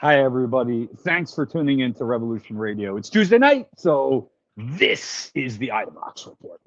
Hi, everybody. Thanks for tuning in to Revolution Radio. It's Tuesday night, so this is the Idavox Report.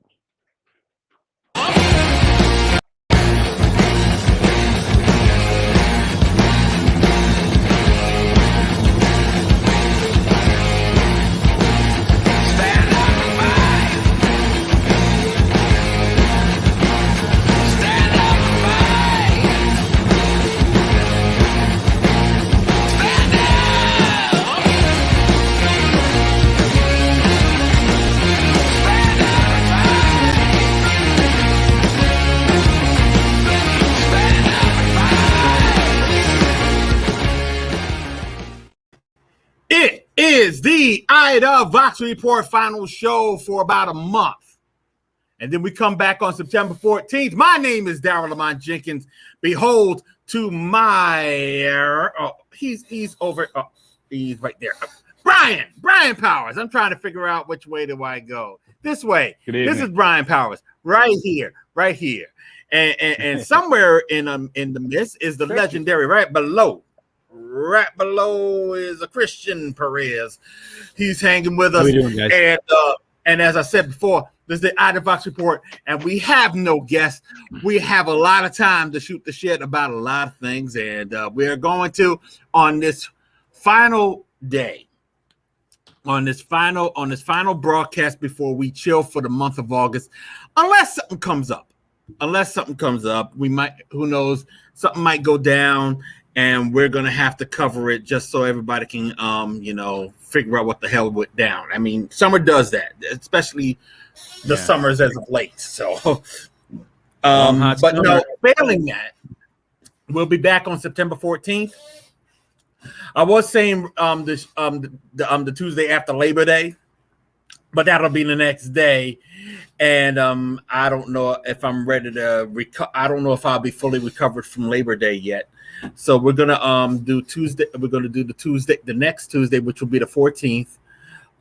It is the Idavox Report final show for about a month. And then we come back on September 14th. My name is Daryle Lamont Jenkins. Behold, to my he's over. Oh, he's right there. Brian Powers. I'm trying to figure out which way do I go. This way. This is Brian Powers. Right here. And somewhere in the midst is the legendary right below. Right below is a Christian Perez. He's hanging with us. How we doing, guys? And as I said before, this is the Idavox Report, and we have no guests. We have a lot of time to shoot the shit about a lot of things, and we're going to on this final day, on this final broadcast before we chill for the month of August, unless something comes up. We might, who knows, something might go down. And we're going to have to cover it just so everybody can, figure out what the hell went down. I mean, summer does that, especially the summers as of late. So, but no, failing that, we'll be back on September 14th. I was saying the Tuesday after Labor Day, but that'll be the next day. And I don't know if I'm ready to I don't know if I'll be fully recovered from Labor Day yet. So we're gonna do Tuesday. We're gonna do the next Tuesday, which will be the 14th.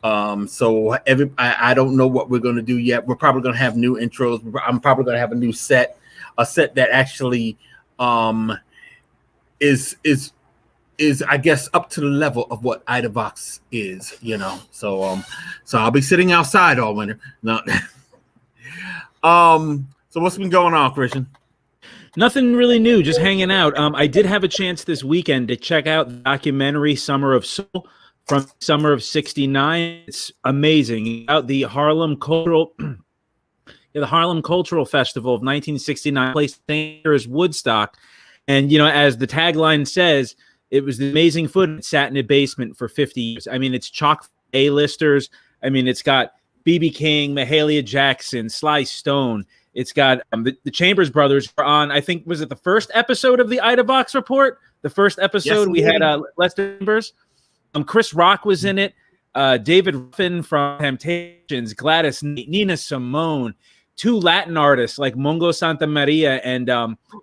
I don't know what we're gonna do yet. We're probably gonna have new intros. I'm probably gonna have a new set, a set that actually is I guess up to the level of what Idavox is, So I'll be sitting outside all winter. No. So what's been going on, Christian? Nothing really new, just hanging out. I did have a chance this weekend to check out the documentary Summer of Soul from summer of '69. It's amazing. About the Harlem Cultural Festival of 1969, placed as Woodstock. And, as the tagline says, it was the amazing footage. It sat in a basement for 50 years. I mean, it's chock A-listers. I mean, it's got B.B. King, Mahalia Jackson, Sly Stone. It's got the Chambers Brothers are on, I think, was it the first episode of the Idavox Report? The first episode, we had Lester Chambers. Chris Rock was in it. David Ruffin from Temptations, Gladys Knight, Nina Simone, two Latin artists like Mongo Santa Maria and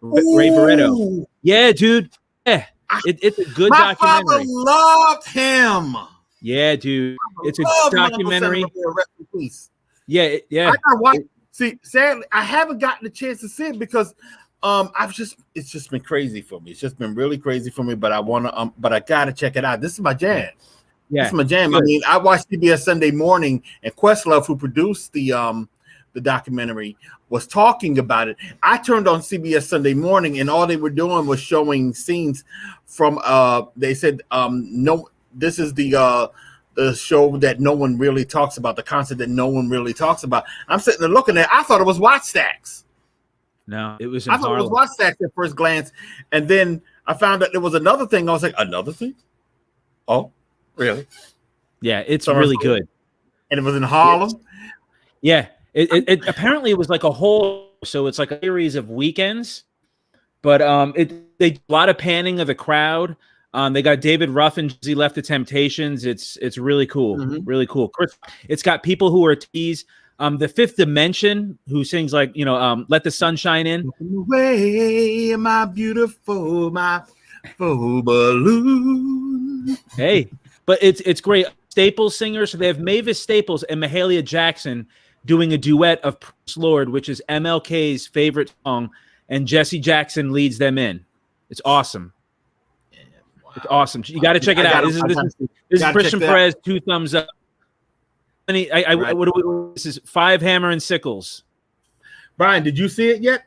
Ray Barretto. Yeah, dude. Yeah, it's a good documentary. My father loved him. Yeah, dude. It's a good documentary. Rest in peace. Yeah. I gotta watch. See, sadly, I haven't gotten the chance to see it because it's just been crazy for me. It's just been really crazy for me. But I wanna but I gotta check it out. This is my jam. Yeah, this is my jam. Good. I mean, I watched CBS Sunday Morning, and Questlove, who produced the documentary, was talking about it. I turned on CBS Sunday Morning, and all they were doing was showing scenes from they said no, this is the show that no one really talks about, the concert that no one really talks about. I'm sitting there looking at it. I thought it was Watch Stacks. No, it was. I thought it was Watch Stacks at first glance, and then I found out there was another thing. I was like, another thing? Oh, really? Yeah, it's really good. And it was in Harlem. Yeah, it apparently it was like a whole. So it's like a series of weekends, but they a lot of panning of the crowd. They got David Ruffin. He left the Temptations. It's really cool, really cool. It's got people who are teased. The Fifth Dimension, who sings like "Let the Sun Shine In." Away, my beautiful balloon. Hey, but it's great. Staples singers. So they have Mavis Staples and Mahalia Jackson doing a duet of Prince Lord, which is MLK's favorite song, and Jesse Jackson leads them in. It's awesome. It's awesome. You got to check it out. This is Christian Perez, 2 thumbs up. This is 5 Hammer and Sickles. Brian, did you see it yet?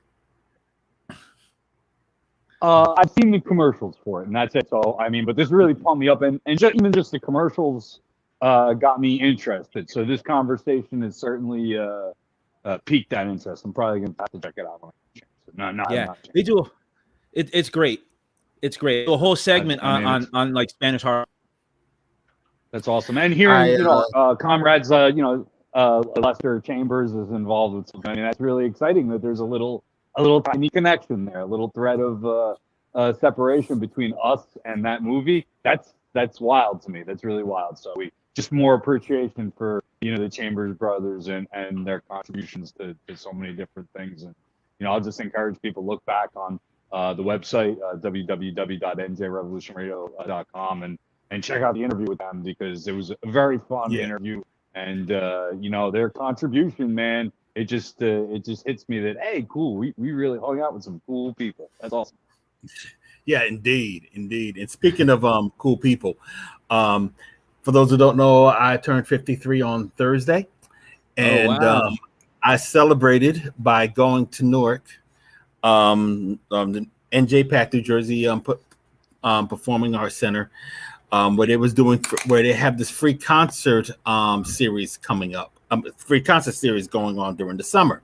I've seen the commercials for it, and that's it. So, I mean, but this really pumped me up, and even just the commercials got me interested. So this conversation has certainly piqued that interest. I'm probably going to have to check it out. They do. It's great. It's great. A whole segment on like Spanish horror. That's awesome. And hearing, comrades, Lester Chambers is involved with something. I mean, that's really exciting that there's a little tiny connection there, a little thread of separation between us and that movie. That's wild to me. That's really wild. So just more appreciation for, the Chambers brothers and their contributions to so many different things. And, I'll just encourage people to look back on the website, www.njrevolutionradio.com and check out the interview with them, because it was a very fun interview. And, their contribution, man, it just hits me that, hey, cool, we really hung out with some cool people. That's awesome. Yeah, indeed. And speaking of cool people, for those who don't know, I turned 53 on Thursday, and I celebrated by going to Newark, the NJ Pack, New Jersey, Performing Arts Center, where they have this free concert series coming up. Free concert series going on during the summer.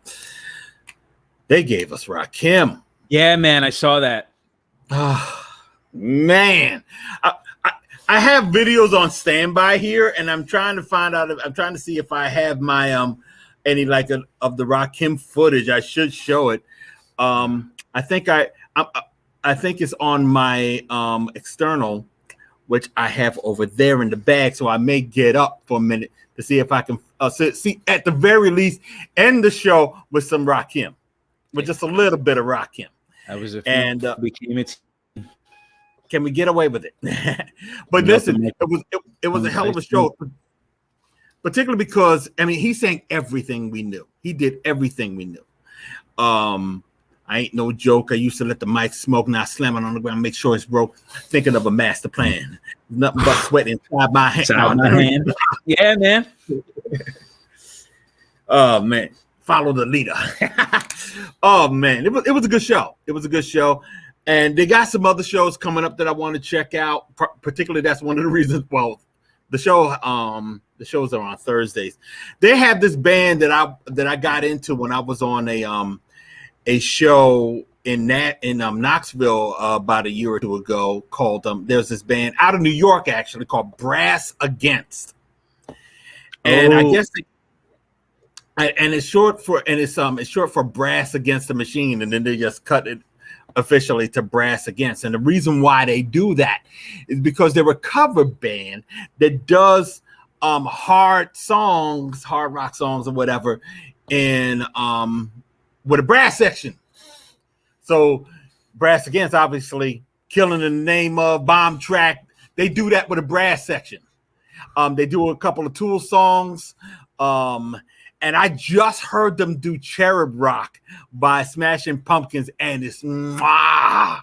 They gave us Rakim. Yeah, man, I saw that. Man, I have videos on standby here, and I'm trying to see if I have my any of the Rakim footage. I should show it. I think it's on my external, which I have over there in the bag. So I may get up for a minute to see if I can see at the very least end the show with some Rakim, with just a little bit of Rakim. That was can we get away with it? But listen, it was a hell of a show, particularly because he sang everything we knew. He did everything we knew. I ain't no joke. I used to let the mic smoke, now slam it on the ground, make sure it's broke. Thinking of a master plan. Nothing but sweat inside my hand. Yeah, man. Oh man, follow the leader. Oh man, it was a good show. It was a good show, and they got some other shows coming up that I want to check out. Particularly, that's one of the reasons. Well, the shows are on Thursdays. They have this band that I got into when I was on a show in Knoxville about a year or two ago called there's this band out of New York actually called Brass Against, and I guess it's short for Brass Against the Machine, and then they just cut it officially to Brass Against. And the reason why they do that is because they're a cover band that does hard rock songs or whatever in with a brass section. So Brass Against, obviously Killing in the Name of, Bomb Track, they do that with a brass section. They do a couple of Tool songs, and I just heard them do Cherub Rock by Smashing Pumpkins, and it's Brass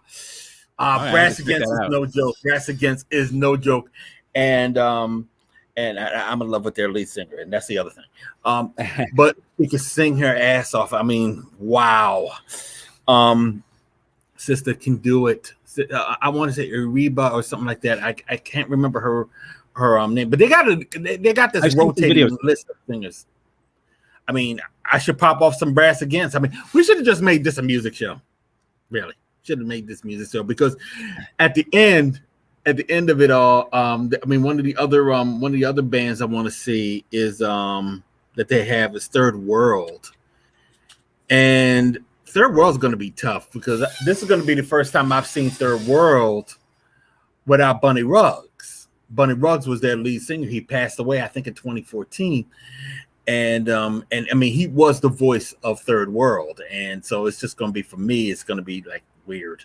Against is no joke. Brass Against is no joke, and I'm in love with their lead singer, and that's the other thing. But she can sing her ass off. I mean, wow. Sister can do it. I want to say Uriba or something like that. I can't remember her name, but they got this rotating list of singers. I mean, I should pop off some Brass Against. I mean, we should have just made this a music show. Really, should have made this music show, because at the end of it all, one of the other bands I want to see is that they have is Third World, and Third World is going to be tough because this is going to be the first time I've seen Third World without Bunny Ruggs. Bunny Ruggs was their lead singer. He passed away, I think, in 2014. And he was the voice of Third World. And so it's just going to be, for me, it's going to be like weird.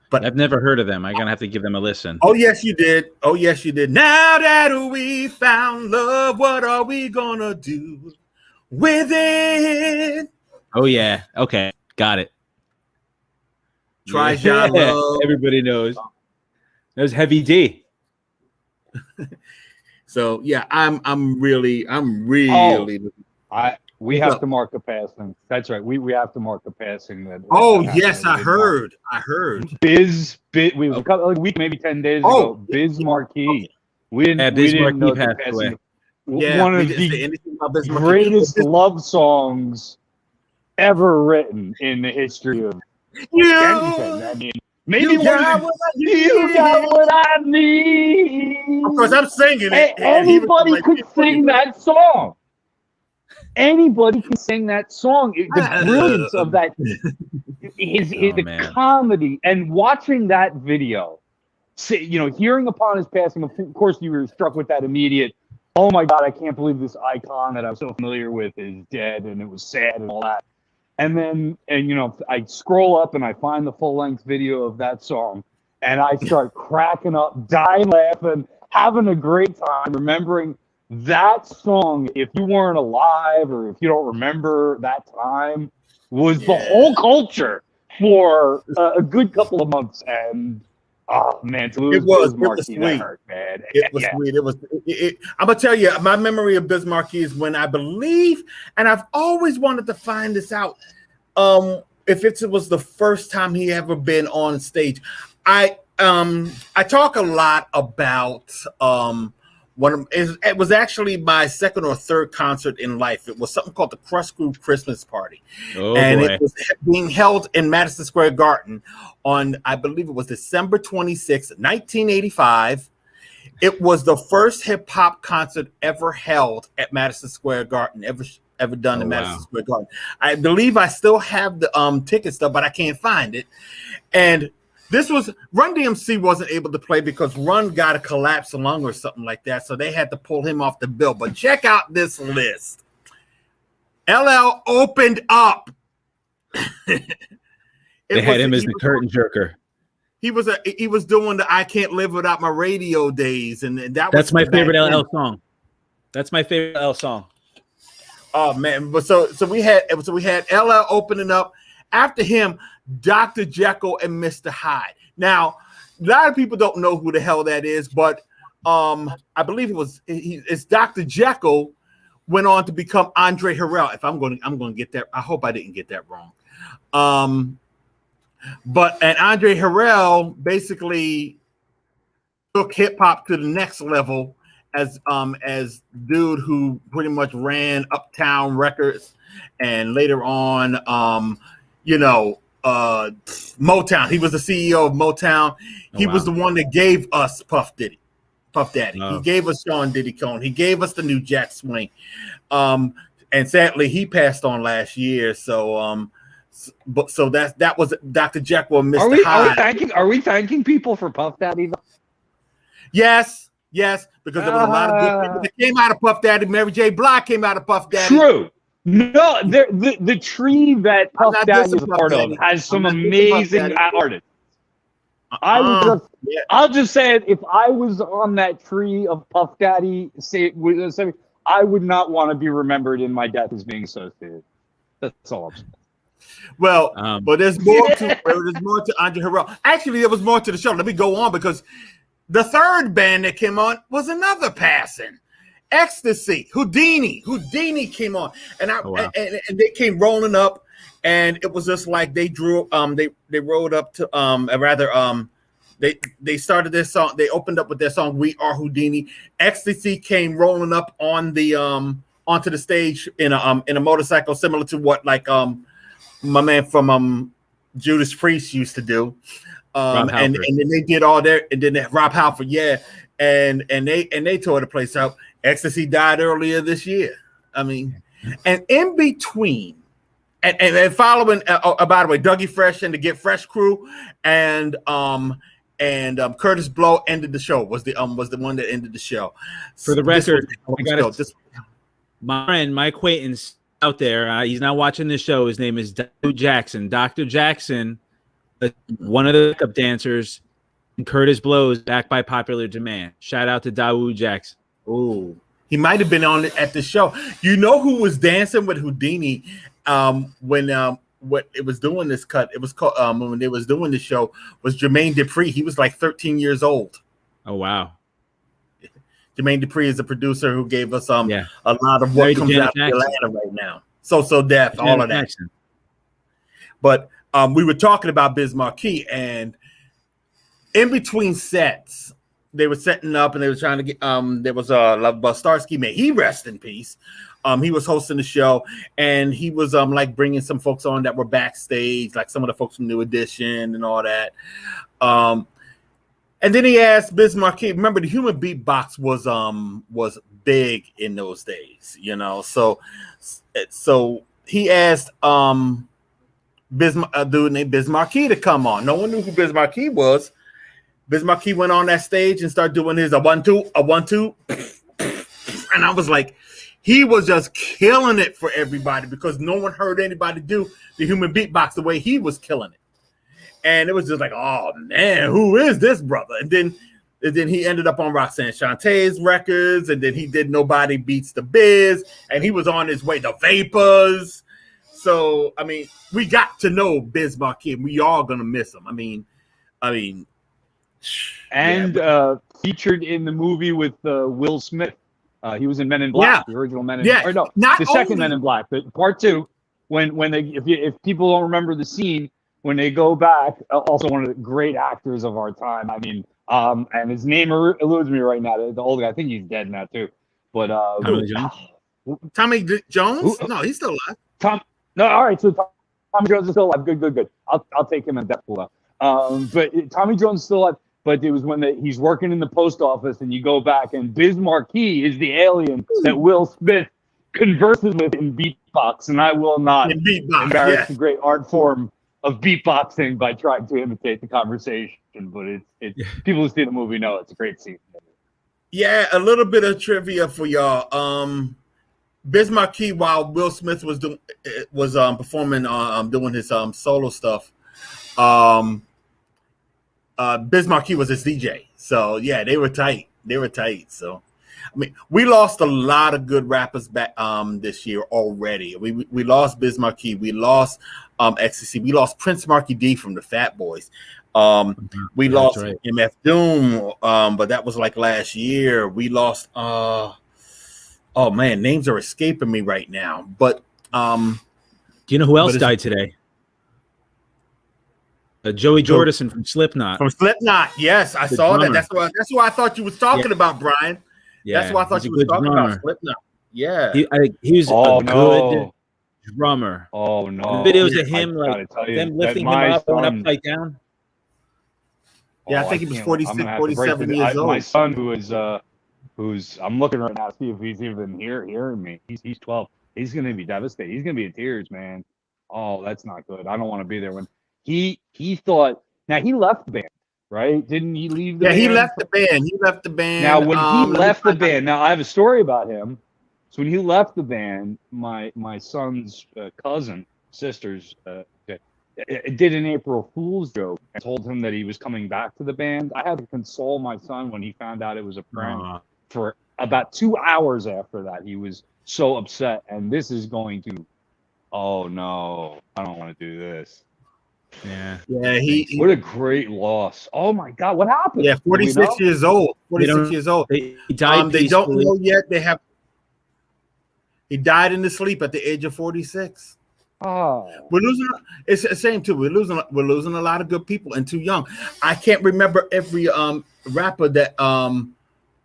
But I've never heard of them. I'm going to have to give them a listen. Oh, yes, you did. Now that we found love, what are we going to do with it? Oh, yeah. Okay. Got it. Try John Love. Everybody knows. That was Heavy D. So yeah, I'm really. We have to mark a passing. That's right. We have to mark a passing. That. Oh that yes, I heard. Biz. We was a week, maybe 10 days ago. Biz Marquis. We didn't know the passing. Yeah, one of the greatest love songs ever written in the history of anything. I mean, maybe you got what I need. Of course, I'm singing it. Anybody could sing that song. Anybody can sing that song. The brilliance of that is the comedy, and watching that video, hearing upon his passing. Of course, you were struck with that immediate, oh my God, I can't believe this icon that I'm so familiar with is dead, and it was sad and all that. And then, I scroll up and I find the full-length video of that song, and I start cracking up, dying laughing, having a great time, remembering that song, if you weren't alive or if you don't remember that time, was the whole culture for a good couple of months. And oh man, to lose Biz Marquis, that hurt, man. It was sweet. I'm gonna tell you, my memory of Biz Marquis is when I believe, and I've always wanted to find this out. If it was the first time he ever been on stage, I talk a lot about it was actually my second or third concert in life. It was something called the Crush Groove Christmas Party. It was being held in Madison Square Garden on, I believe it was December 26, 1985. It was the first hip hop concert ever held at Madison Square Garden, ever done in Madison Square Garden. I believe I still have the ticket stuff, but I can't find it. And this was Run DMC wasn't able to play because Run got a collapsed lung or something like that, so they had to pull him off the bill. But check out this list. LL opened up. They had him as the curtain jerker. He was doing the "I Can't Live Without My Radio" days, and that's my favorite LL song. That's my favorite LL song. Oh man! But so we had LL opening up. After him, Dr. Jekyll and Mr. Hyde. Now, a lot of people don't know who the hell that is, but I believe it's Dr. Jekyll went on to become Andre Harrell. If I'm going to get that, I hope I didn't get that wrong. But Andre Harrell basically took hip hop to the next level as dude who pretty much ran Uptown Records, and later on, Motown. He was the CEO of Motown. He was the one that gave us Puff Daddy. He gave us Sean Diddy Combs. He gave us the new Jack Swing. And sadly, he passed on last year. So, that was Dr. Jekyll and Mr. Hyde. Are we thanking people for Puff Daddy? Yes, because there was a lot of good people that came out of Puff Daddy. Mary J. Blige came out of Puff Daddy. True. No, the tree that Puff Daddy is a part of has some amazing artists. I'll just say it. If I was on that tree of Puff Daddy, I would not want to be remembered in my death as being associated. That's all I'm saying. Well, but there's more to Andre Harrell. Actually, there was more to the show. Let me go on, because the third band that came on was another passing. Ecstasy, Houdini came on, and and they came rolling up, and it was just like they drew. They rode up to they started their song. They opened up with their song "We Are Houdini." Ecstasy came rolling up on the onto the stage in a motorcycle, similar to what my man from Judas Priest used to do. And then they did all their, and then Rob Halford, and they tore the place out. Ecstasy died earlier this year. I mean, and in between, and following, by the way, Dougie Fresh and the Get Fresh crew, and Curtis Blow ended the show. Was the one that ended the show. For the record, my friend, my acquaintance out there, he's not watching this show. His name is Dr. Jackson. Dr. Jackson, one of the pickup dancers, and Curtis Blow's back by popular demand. Shout out to Dawood Jackson. Oh, he might have been on it at the show. You know who was dancing with Houdini when what it was doing this cut. It was called when they was doing the show was Jermaine Dupri. He was like 13 years old. Oh wow. Jermaine Dupri is the producer who gave us a lot of Very what comes out of Atlanta right now. So Death, all of that. Jackson. But we were talking about Biz Markie, and in between sets, they were setting up and they were trying to get there was Starsky, may he rest in peace. He was hosting the show, and he was like bringing some folks on that were backstage, like some of the folks from New Edition and all that. And then he asked Biz Markie. Remember, the human beatbox was big in those days, you know. So he asked a dude named Biz Markie to come on. No one knew who Biz Markie was. Biz Markie went on that stage and started doing his a 1-2, and I was like, he was just killing it for everybody because no one heard anybody do the human beatbox the way he was killing it. And it was just like, oh man, who is this brother? And then he ended up on Roxanne Shantae's records, and then he did Nobody Beats the Biz, and he was on his way to Vapors. So I mean, we got to know Biz Markie, and we all gonna miss him. I mean, featured in the movie with Will Smith. He was in Men in Black, the original Men in Black. Or no, the second Men in Black, but part 2. When they, if people don't remember the scene, when they go back, also one of the great actors of our time. I mean, and his name eludes me right now. The old guy, I think he's dead now too. But Tommy Jones? No, he's still alive. All right. So Tommy Jones is still alive. Good. I'll take him in Deadpool. But Tommy Jones is still alive. But it was when he's working in the post office, and you go back, and Biz Markie is the alien that Will Smith converses with in beatbox, and I will not embarrass the great art form of beatboxing by trying to imitate the conversation. But it's people who see the movie know it's a great scene. Yeah, a little bit of trivia for y'all. Biz Markie, while Will Smith was performing doing his solo stuff, Biz Markie was his DJ. So yeah, they were tight. So I mean, we lost a lot of good rappers back this year already. We lost Biz Markie, we lost XCC, we lost Prince Markie D from the Fat Boys. We lost MF Doom, but that was like last year. We lost oh man, names are escaping me right now. But do you know who else died today? Joey Jordison from Slipknot. From Slipknot, yes, I saw that. That's what I thought you was talking about, Brian. Yeah, that's what I thought you was talking about, Slipknot. Yeah, he was a good drummer. Oh no! The videos of him like them lifting him up, going upside down. Yeah, I think he was 46, 47 years old. My son, who's I'm looking right now to see if he's even hearing me. He's 12. He's gonna be devastated. He's gonna be in tears, man. Oh, that's not good. I don't want to be there when. He thought. Now he left the band, right? Didn't he leave the band? Yeah, he left the band. Now when he left the band, now I have a story about him. So when he left the band, my son's sister's did an April Fool's joke and told him that he was coming back to the band. I had to console my son when he found out it was a prank. For about 2 hours after that, he was so upset. And this is going to, oh no, I don't want to do this. Yeah. What a great loss. Oh my God, what happened? Yeah, 46 years old. 46 years old. He died. They don't know yet. He died in his sleep at the age of 46. Oh, we're losing. It's the same too. We're losing a lot of good people and too young. I can't remember every rapper that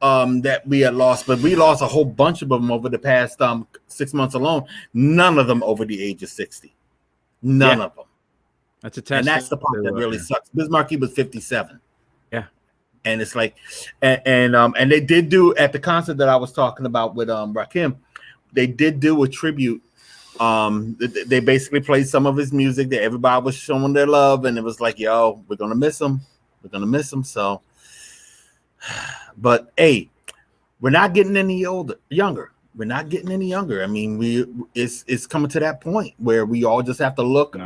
that we had lost, but we lost a whole bunch of them over the past 6 months alone. None of them over the age of 60. None of them. That's a test. And that's the part that really sucks. Biz Markie was 57. Yeah. And it's like, and they did do at the concert that I was talking about with Rakim, they did do a tribute. They basically played some of his music that everybody was showing their love, and it was like, yo, we're gonna miss him. So, but hey, we're not getting any younger. We're not getting any younger. I mean, it's coming to that point where we all just have to look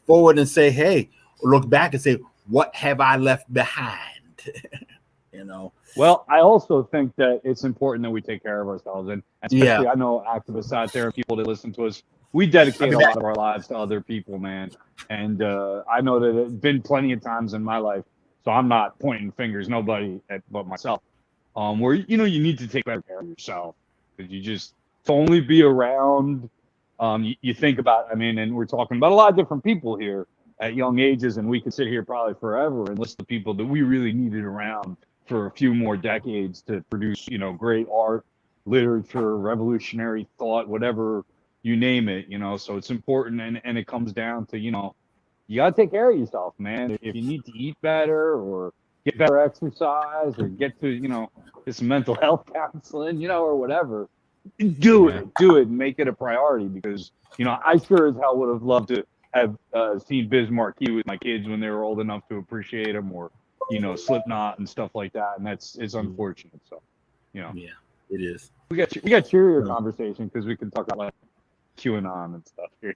forward and say, hey, look back and say, what have I left behind? You know. Well, I also think that it's important that we take care of ourselves, and especially I know activists out there, people that listen to us we dedicate a lot of our lives to other people, man. And I know that it's been plenty of times in my life, so I'm not pointing fingers, nobody but myself, where, you know, you need to take better care of yourself, because you just, to only be around, you think about, I mean, and we're talking about a lot of different people here at young ages, and we could sit here probably forever and list the people that we really needed around for a few more decades to produce, you know, great art, literature, revolutionary thought, whatever you name it, you know. So it's important, and it comes down to, you know, you got to take care of yourself, man. If you need to eat better or get better exercise or get to, you know, get some mental health counseling, you know, or whatever, do it and make it a priority, because, you know, I sure as hell would have loved to have seen Biz Markie with my kids when they were old enough to appreciate them, or, you know, Slipknot and stuff like that. And it's unfortunate. So, you know, yeah, it is. We got cheerier conversation, because we can talk about like QAnon and stuff here.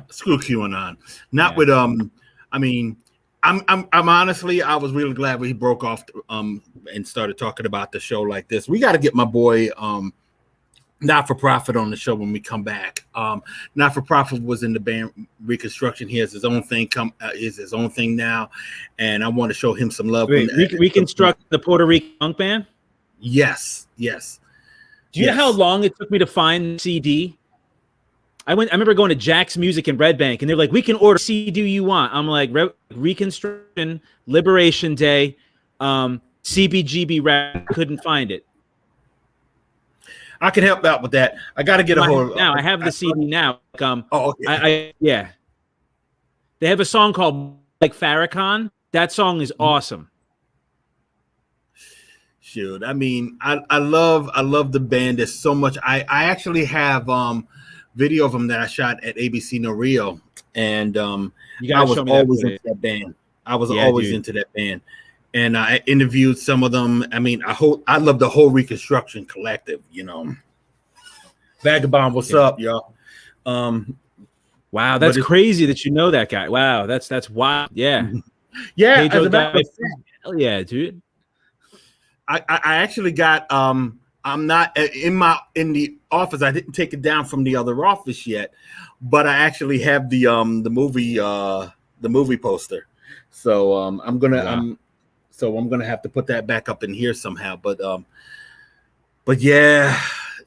Screw QAnon. Not with I mean, I'm honestly, I was really glad we broke off and started talking about the show like this. We got to get my boy Not For Profit on the show when we come back. Not For Profit was in the band Reconstruction. He has his own thing is his own thing now, and I want to show him some love. Wait, Reconstruct the Puerto Rican punk band? Yes. Do you know how long it took me to find the CD? I remember going to Jack's Music in Red Bank, and they're like, "We can order CD you want." I'm like, Reconstruction, Liberation Day, CBGB rap. Couldn't find it. I can help out with that. I got to get a hold. Now I have the CD now. Okay. Yeah. They have a song called like Farrakhan. That song is awesome. Shoot, I mean, I love the band. There's so much. I actually have video of them that I shot at ABC No Rio, and I was always into that band. I was always into that band, and I interviewed some of them. I mean, I love the whole Reconstruction collective. You know, Vagabond, what's up, y'all? Wow, that's crazy that you know that guy. Wow, that's wild. Yeah, yeah. Hell yeah, dude. I actually got I'm not in the office. I didn't take it down from the other office yet, but I actually have the movie poster. So I'm gonna have to put that back up in here somehow. But yeah,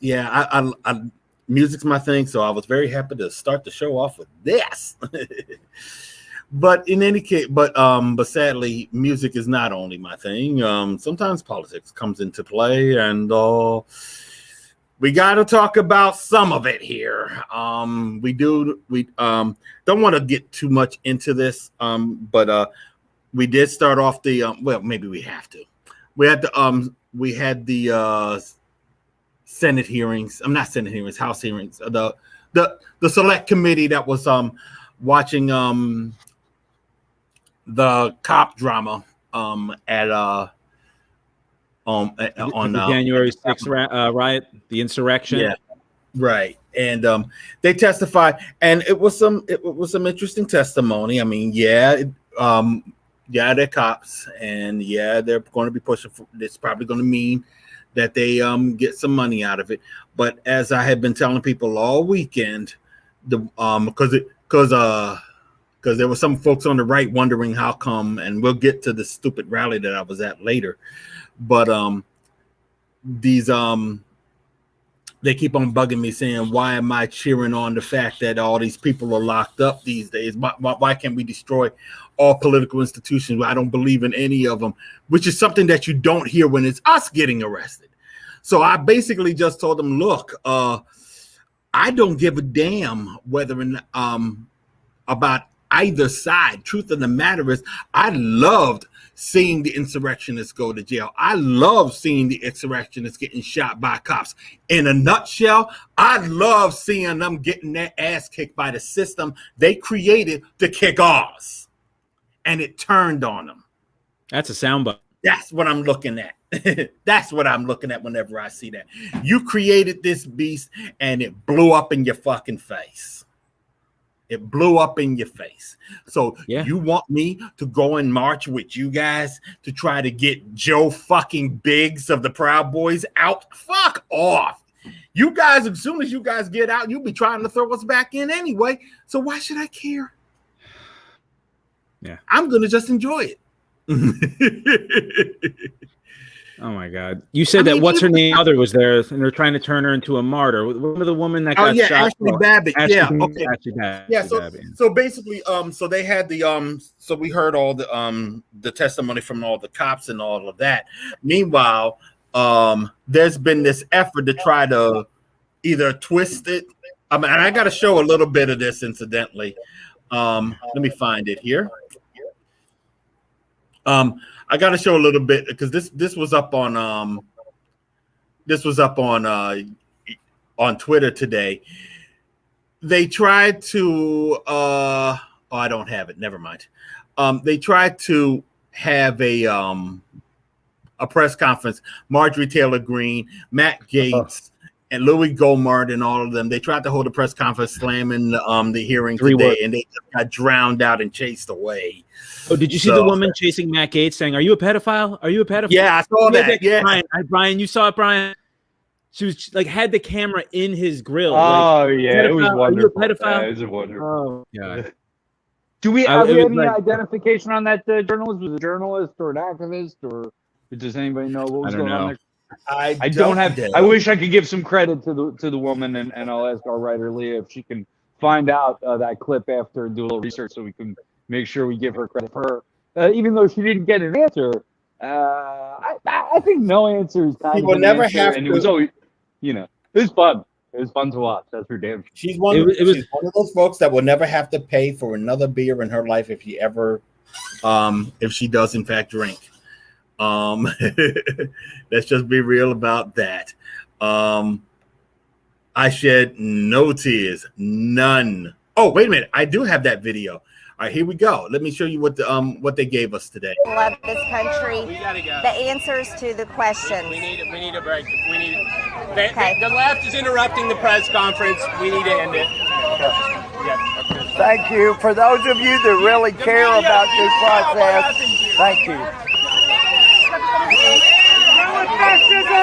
I music's my thing. So I was very happy to start the show off with this. But in any case, but sadly, music is not only my thing. Sometimes politics comes into play, and we got to talk about some of it here. We don't want to get too much into this, but we did start off the well, maybe we have to. We had the Senate hearings. I'm not Senate hearings, House hearings. The select committee that was watching the cop drama on the January 6th riot, the insurrection. Yeah, right. And they testified, and it was some interesting testimony. I mean, they're cops, and they're going to be pushing for. It's probably going to mean that they get some money out of it. But as I had been telling people all weekend, because there were some folks on the right wondering how come, and we'll get to the stupid rally that I was at later. But these they keep on bugging me saying, why am I cheering on the fact that all these people are locked up these days? Why can't we destroy all political institutions? I don't believe in any of them, which is something that you don't hear when it's us getting arrested. So I basically just told them, look, I don't give a damn whether about either side. Truth of the matter is, I loved seeing the insurrectionists go to jail. I love seeing the insurrectionists getting shot by cops. In a nutshell, I love seeing them getting their ass kicked by the system they created to kick ours. And it turned on them. That's a soundbite. That's what I'm looking at. That's what I'm looking at whenever I see that. You created this beast and it blew up in your fucking face. It blew up in your face. So you want me to go and march with you guys to try to get Joe fucking Biggs of the Proud Boys out? Fuck off. You guys, as soon as you guys get out, you'll be trying to throw us back in anyway. So why should I care? Yeah, I'm gonna just enjoy it. Oh my God! You said that what's her name mother was there, and they're trying to turn her into a martyr. Remember the woman that got shot? Ashley Babbitt. Ashley, Yeah, okay. Ashley Babbitt. Yeah, so basically, so they had so we heard all the testimony from all the cops and all of that. Meanwhile, there's been this effort to try to either twist it. I mean, I got to show a little bit of this, incidentally. Let me find it here. I got to show a little bit because this was up on on Twitter today. They tried to I don't have it. Never mind. They tried to have a press conference. Marjorie Taylor Greene, Matt Gaetz, and Louis Gohmert and all of them. They tried to hold a press conference slamming the hearing today, and they just got drowned out and chased away. Oh, did you see the woman chasing Matt Gaetz saying, "Are you a pedophile? Are you a pedophile?" Yeah, I saw that. Yeah, Brian, you saw it, Brian. She was like had the camera in his grill. Oh like, yeah, it was wonderful. Are you a pedophile? Yeah, it was wonderful. Oh yeah. Do we have any like, identification on that journalist? Was it a journalist or an activist, or does anybody know what was going on there? I don't have. I wish I could give some credit to the woman, and I'll ask our writer Leah if she can find out that clip after and do a little research so we can make sure we give her credit for her, even though she didn't get an answer. I think no answer is kind of an never answer, have and to. It was always, it was fun. It was fun to watch. That's for damn sure. She's one of those folks that will never have to pay for another beer in her life if she does in fact drink. Let's just be real about that. I shed no tears, none. Oh, wait a minute. I do have that video. All right, here we go. Let me show you what they gave us today. Love this country. We gotta go. The answers to the questions. We need a break. The left is interrupting the press conference. We need to end it. Yeah. Thank you. For those of you that really care about this process, thank you.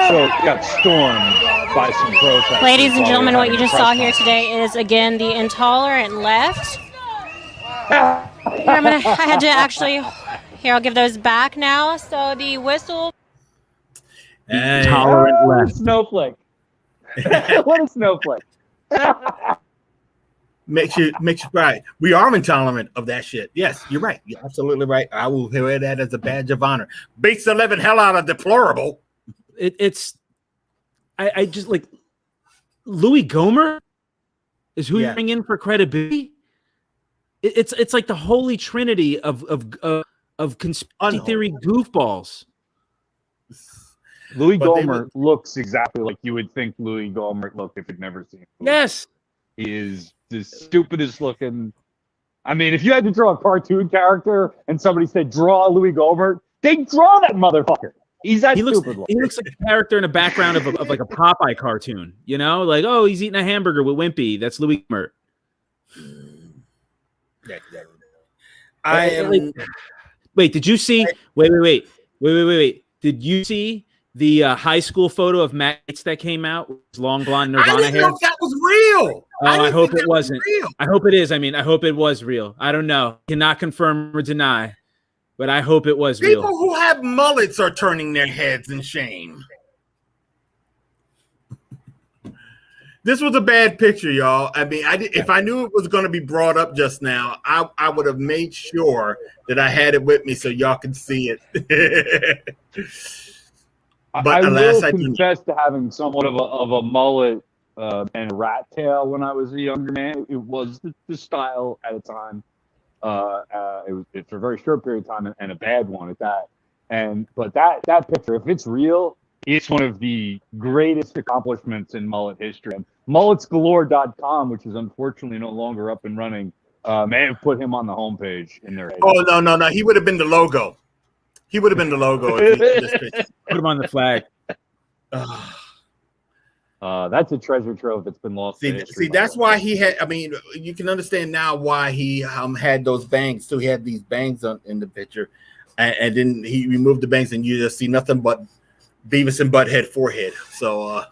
So it got stormed by some protesters. Ladies and gentlemen, what you just saw here today is, again, the intolerant left. Here, I had to actually, I'll give those back now. So the whistle. Intolerant left. Snowflake. What a snowflake. Makes you cry. We are intolerant of that shit. Yes, you're right. You're absolutely right. I will wear that as a badge of honor. Beats the living hell out of deplorable. I just like Louis Gohmert is who you bring in for credibility. It's like the holy trinity of conspiracy theory goofballs. Louis Gohmert looks exactly like you would think Louis Gohmert looked if you'd never seen him. Yes. He is the stupidest looking. I mean, if you had to draw a cartoon character and somebody said, draw Louis Gohmert, they'd draw that motherfucker. He's that stupid. He looks like a character in a background of like a Popeye cartoon, like, oh, he's eating a hamburger with Wimpy. That's Louis Gohmert. Wait, did you see? Wait. Did you see the high school photo of Matt Gaetz that came out with his long blonde Nirvana hair? I didn't know if that was real. I hope it wasn't. I hope it is. I mean, I hope it was real. I don't know. Cannot confirm or deny, but I hope it was real. People who have mullets are turning their heads in shame. This was a bad picture, y'all. I mean, if I knew it was going to be brought up just now, I would have made sure that I had it with me so y'all could see it. But I will confess to having somewhat of a mullet and a rat tail when I was a younger man. It was the style at a time. It's a very short period of time and a bad one at that. But that picture, if it's real, it's one of the greatest accomplishments in mullet history. Mulletsgalore.com, which is unfortunately no longer up and running, may have put him on the homepage in their. Oh no! He would have been the logo. He would have been the logo. Put him on the flag. That's a treasure trove that's been lost. See, that's why he had. I mean, you can understand now why he had those bangs. So he had these bangs in the picture, and then he removed the bangs, and you just see nothing but Beavis and Butthead forehead. So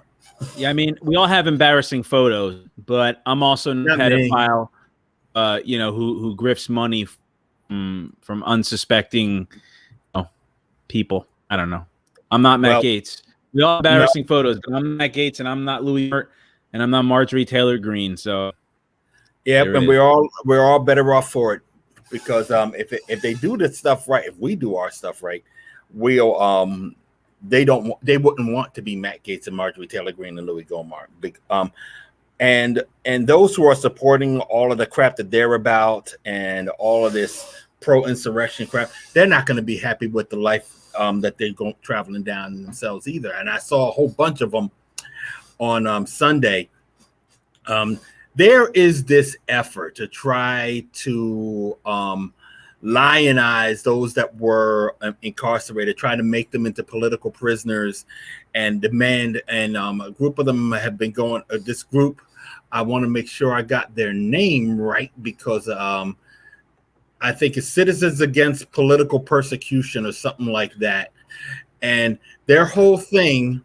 Yeah, I mean, we all have embarrassing photos, but I'm also a pedophile, who grifts money from unsuspecting people. I don't know. I'm not Matt Gaetz. We all have embarrassing photos, but I'm Matt Gaetz, and I'm not Louis Hurt, and I'm not Marjorie Taylor Greene. So, yeah, and we're all better off for it, because if they do this stuff right, if we do our stuff right, we'll they wouldn't want to be Matt Gaetz and Marjorie Taylor Greene and Louis Gohmert. And those who are supporting all of the crap that they're about and all of this pro-insurrection crap, they're not going to be happy with the life that they're going traveling down themselves either. And I saw a whole bunch of them on Sunday. There is this effort to try to lionize those that were incarcerated, trying to make them into political prisoners, and demand. And a group of them have been going. This group, I want to make sure I got their name right, because I think it's Citizens Against Political Persecution or something like that. And their whole thing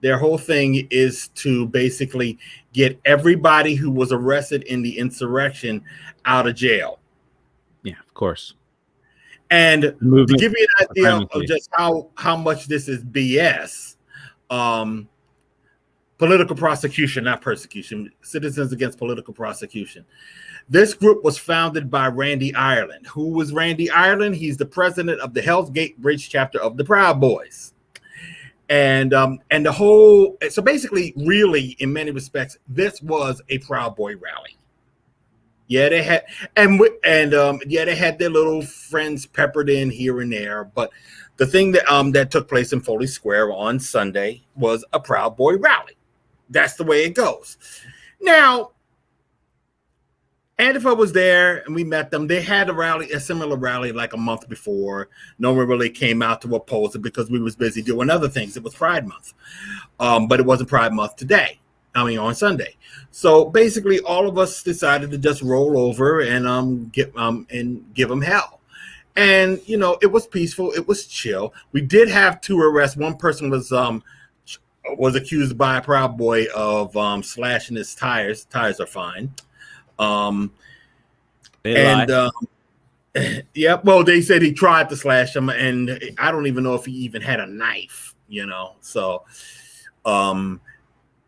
is to basically get everybody who was arrested in the insurrection out of jail. Yeah, of course. And to give you an idea of just how much this is BS, political prosecution, not persecution, Citizens Against Political Prosecution. This group was founded by Randy Ireland. Who was Randy Ireland? He's the president of the Hell's Gate Bridge chapter of the Proud Boys. And the whole, so basically, really, in many respects, this was a Proud Boy rally. Yeah, they had, they had their little friends peppered in here and there. But the thing that took place in Foley Square on Sunday was a Proud Boy rally. That's the way it goes. Now, Antifa was there, and we met them. They had a similar rally like a month before. No one really came out to oppose it because we was busy doing other things. It was Pride Month, but it wasn't Pride Month today. On Sunday. So basically, all of us decided to just roll over and give them hell. And it was peaceful. It was chill. We did have 2 arrests. One person was accused by a Proud Boy of slashing his tires. Tires are fine. They said he tried to slash them, and I don't even know if he even had a knife, so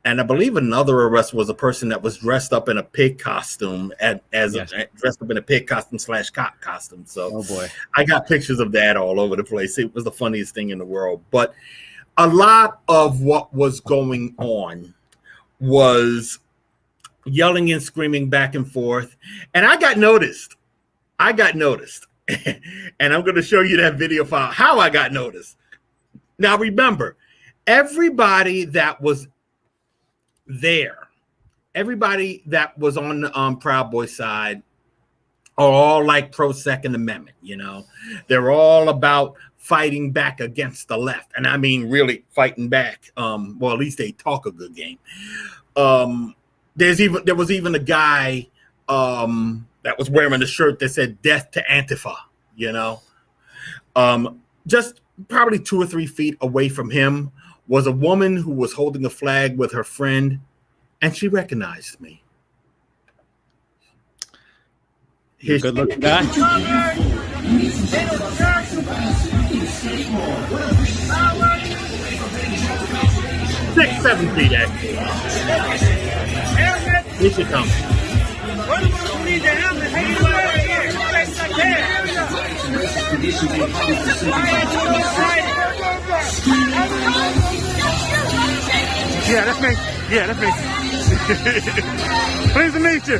and I believe another arrest was a person that was dressed up in a pig costume dressed up in a pig costume / cop costume. So oh boy, I got pictures of that all over the place. It was the funniest thing in the world. But a lot of what was going on was yelling and screaming back and forth. And I got noticed. And I'm going to show you that video file, how I got noticed. Now, remember, everybody that was there, everybody that was on the Proud Boy side are all like pro Second Amendment, They're all about fighting back against the left. And I mean, really fighting back. At least they talk a good game. There was even a guy that was wearing a shirt that said "Death to Antifa," Just probably 2 or 3 feet away from him was a woman who was holding a flag with her friend, and she recognized me. Good looking guy. 6-7 feet, actually. Here she comes. Yeah, that's me. Pleased to meet you.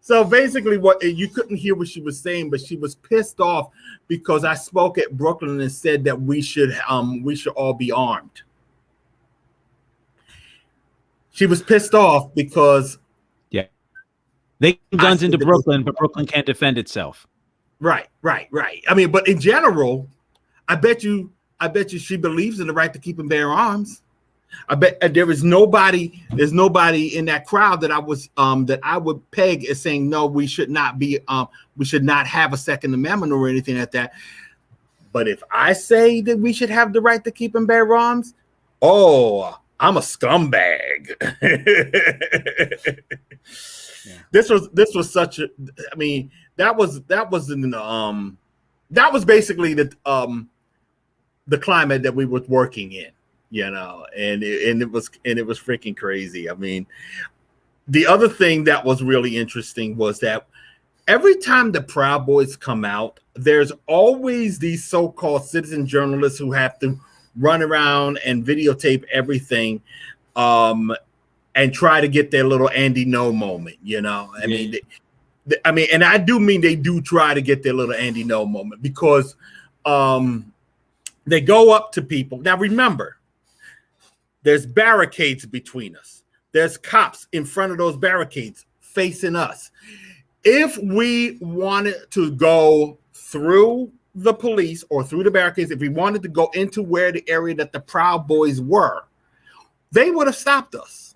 So basically, what you couldn't hear what she was saying, but she was pissed off because I spoke at Brooklyn and said that we should all be armed. She was pissed off because they get guns into Brooklyn, but Brooklyn can't defend itself. Right. I mean, but in general, I bet you she believes in the right to keep and bear arms. I bet there's nobody in that crowd that I would peg as saying no, we should not have a Second Amendment or anything like that. But if I say that we should have the right to keep and bear arms, oh, I'm a scumbag. This was such a. I mean, that was basically the climate that we were working in, and it was freaking crazy. I mean, the other thing that was really interesting was that every time the Proud Boys come out, there's always these so-called citizen journalists who have to run around and videotape everything, and try to get their little Andy No moment. I mean, and I do mean they do try to get their little Andy No moment, because they go up to people. Now, remember, there's barricades between us. There's cops in front of those barricades facing us. If we wanted to go through the police or through the barricades, if we wanted to go into where the area that the Proud Boys were, they would have stopped us.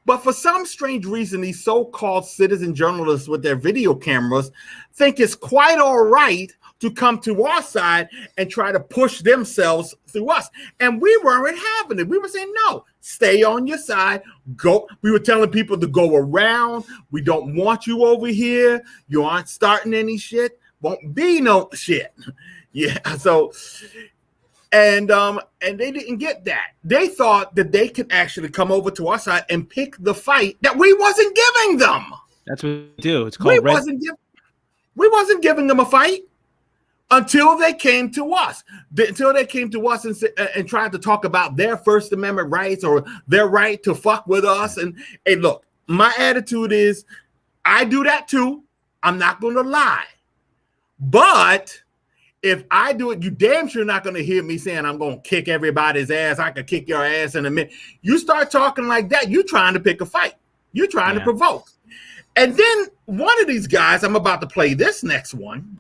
But for some strange reason, these so-called citizen journalists with their video cameras think it's quite all right to come to our side and try to push themselves through us. And we weren't having it. We were saying, no, stay on your side. Go. We were telling people to go around. We don't want you over here. You aren't starting any shit. Won't be no shit. Yeah. So, and they didn't get that. They thought that they could actually come over to our side and pick the fight that we wasn't giving them. That's what we do. It's called we wasn't giving them a fight until they came to us. Until they came to us and tried to talk about their First Amendment rights or their right to fuck with us. And hey, look, my attitude is I do that too. I'm not going to lie. But if I do it, you damn sure not going to hear me saying I'm going to kick everybody's ass. I could kick your ass in a minute. You start talking like that, you're trying to pick a fight. You're trying to provoke. And then one of these guys, I'm about to play this next one.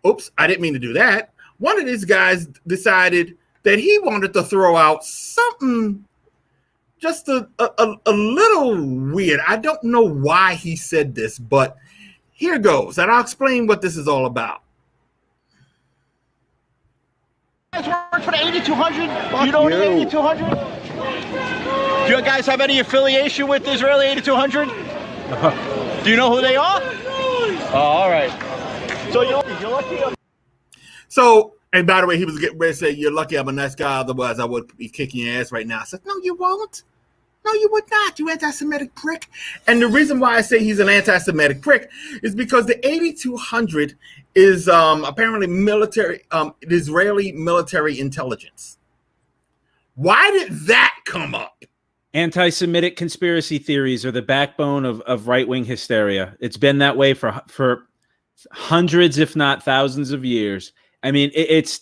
Oops, I didn't mean to do that. One of these guys decided that he wanted to throw out something just a little weird. I don't know why he said this, but here goes. And I'll explain what this is all about. You guys work for the 8200? You know the 8200? Do you guys have any affiliation with Israeli 8200? Do you know who they are? Oh, all right. So you're lucky. So, and by the way, he was getting ready to say, you're lucky I'm a nice guy, otherwise I would be kicking your ass right now. I said, no, you won't. No, you would not, you anti-Semitic prick. And the reason why I say he's an anti-Semitic prick is because the 8200 is apparently military, Israeli military intelligence. Why did that come up? Anti-Semitic conspiracy theories are the backbone of right-wing hysteria. It's been that way for hundreds, if not thousands of years. I mean, it's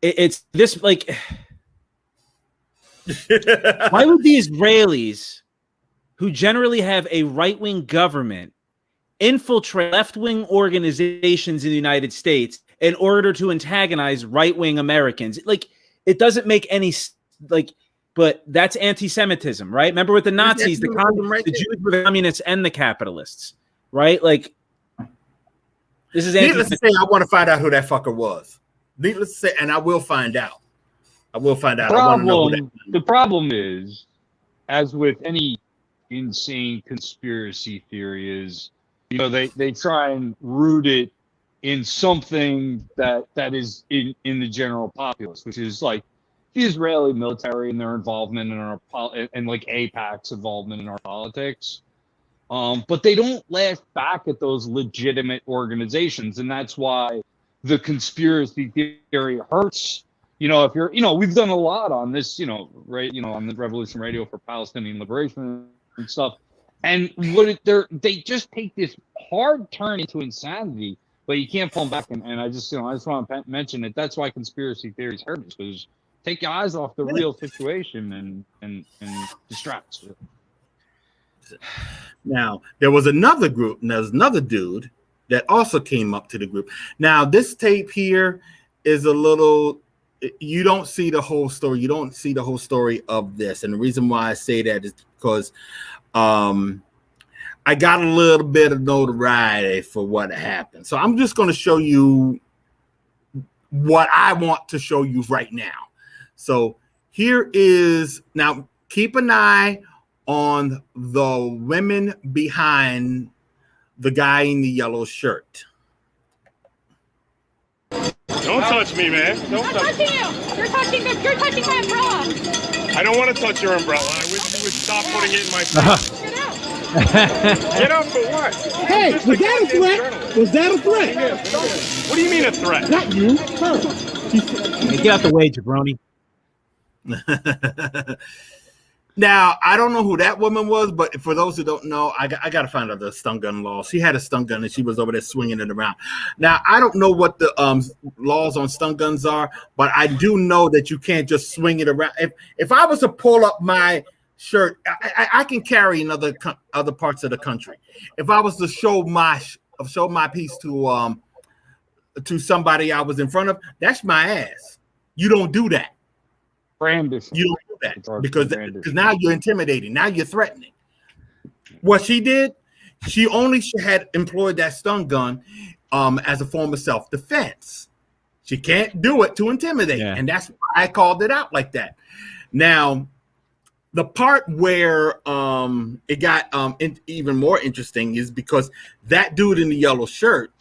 this, like, why would the Israelis, who generally have a right-wing government, infiltrate left-wing organizations in the United States in order to antagonize right-wing Americans? Like, it doesn't make any, like, but that's anti-Semitism, right? Remember with the Nazis, the Jews were the communists and the capitalists, right? Like, this is needless to say, I want to find out who that fucker was. Needless to say, and I will find out. I will find out. The problem is, as with any insane conspiracy theory, is, they try and root it in something that is in the general populace, which is like the Israeli military and their involvement in our and like AIPAC's involvement in our politics. But they don't laugh back at those legitimate organizations, and that's why the conspiracy theory hurts. If you're, we've done a lot on this, right, on the Revolution Radio for Palestinian liberation and stuff, and they just take this hard turn into insanity, but you can't pull them back. And I just want to mention that that's why conspiracy theories hurt us, because take your eyes off the real situation and distracts you. Now, there was another group, and there's another dude that also came up to the group. Now, this tape here is a little, you don't see the whole story. You don't see the whole story of this. And the reason why I say that is because I got a little bit of notoriety for what happened. So I'm just going to show you what I want to show you right now. So here is, now keep an eye on the women behind the guy in the yellow shirt. Don't touch me, man. Don't touch me. You're touching my umbrella. I don't want to touch your umbrella. I wish you would stop putting it in my face. Get out. Get out for what? Hey, was that a threat? Was that a threat? What do you mean a threat? Not you, her. Hey, get out the way, jabroni. Now, I don't know who that woman was, but for those who don't know, I got to find out the stun gun law. She had a stun gun and she was over there swinging it around. Now, I don't know what the laws on stun guns are, but I do know that you can't just swing it around. If I was to pull up my shirt, I can carry in other parts of the country. If I was to show my piece to somebody I was in front of, that's my ass. You don't do that. Brandish. You don't do that because now you're intimidating. Now you're threatening. What she did, she only had employed that stun gun as a form of self-defense. She can't do it to intimidate, and that's why I called it out like that. Now, the part where it got even more interesting is because that dude in the yellow shirt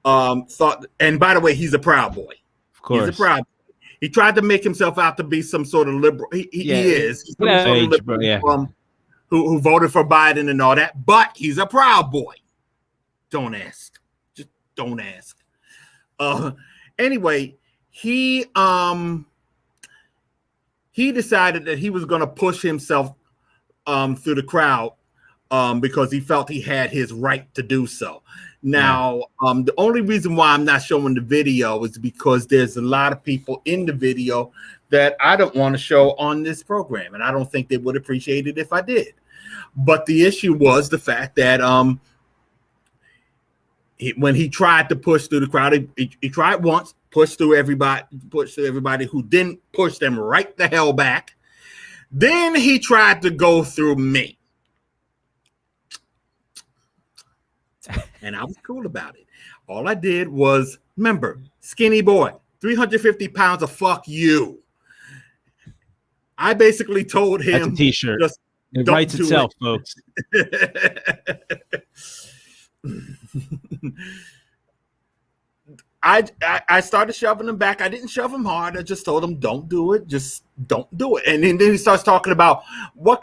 thought, and by the way, he's a Proud Boy. Of course. He's a Proud Boy. He tried to make himself out to be some sort of liberal. He is. He's some sort of liberal, who voted for Biden and all that, but he's a Proud Boy. Don't ask. Just don't ask. Anyway, he decided that he was going to push himself through the crowd because he felt he had his right to do so. Now, the only reason why I'm not showing the video is because there's a lot of people in the video that I don't want to show on this program, and I don't think they would appreciate it if I did. But the issue was the fact that when he tried to push through the crowd, he tried once, pushed through everybody who didn't push them right the hell back. Then he tried to go through me. And I was cool about it. All I did was, remember, skinny boy, 350 pounds of fuck you. I basically told him. That's a t-shirt. It writes itself, folks. I started shoving him back. I didn't shove him hard. I just told him, don't do it. Just don't do it. And then he starts talking about what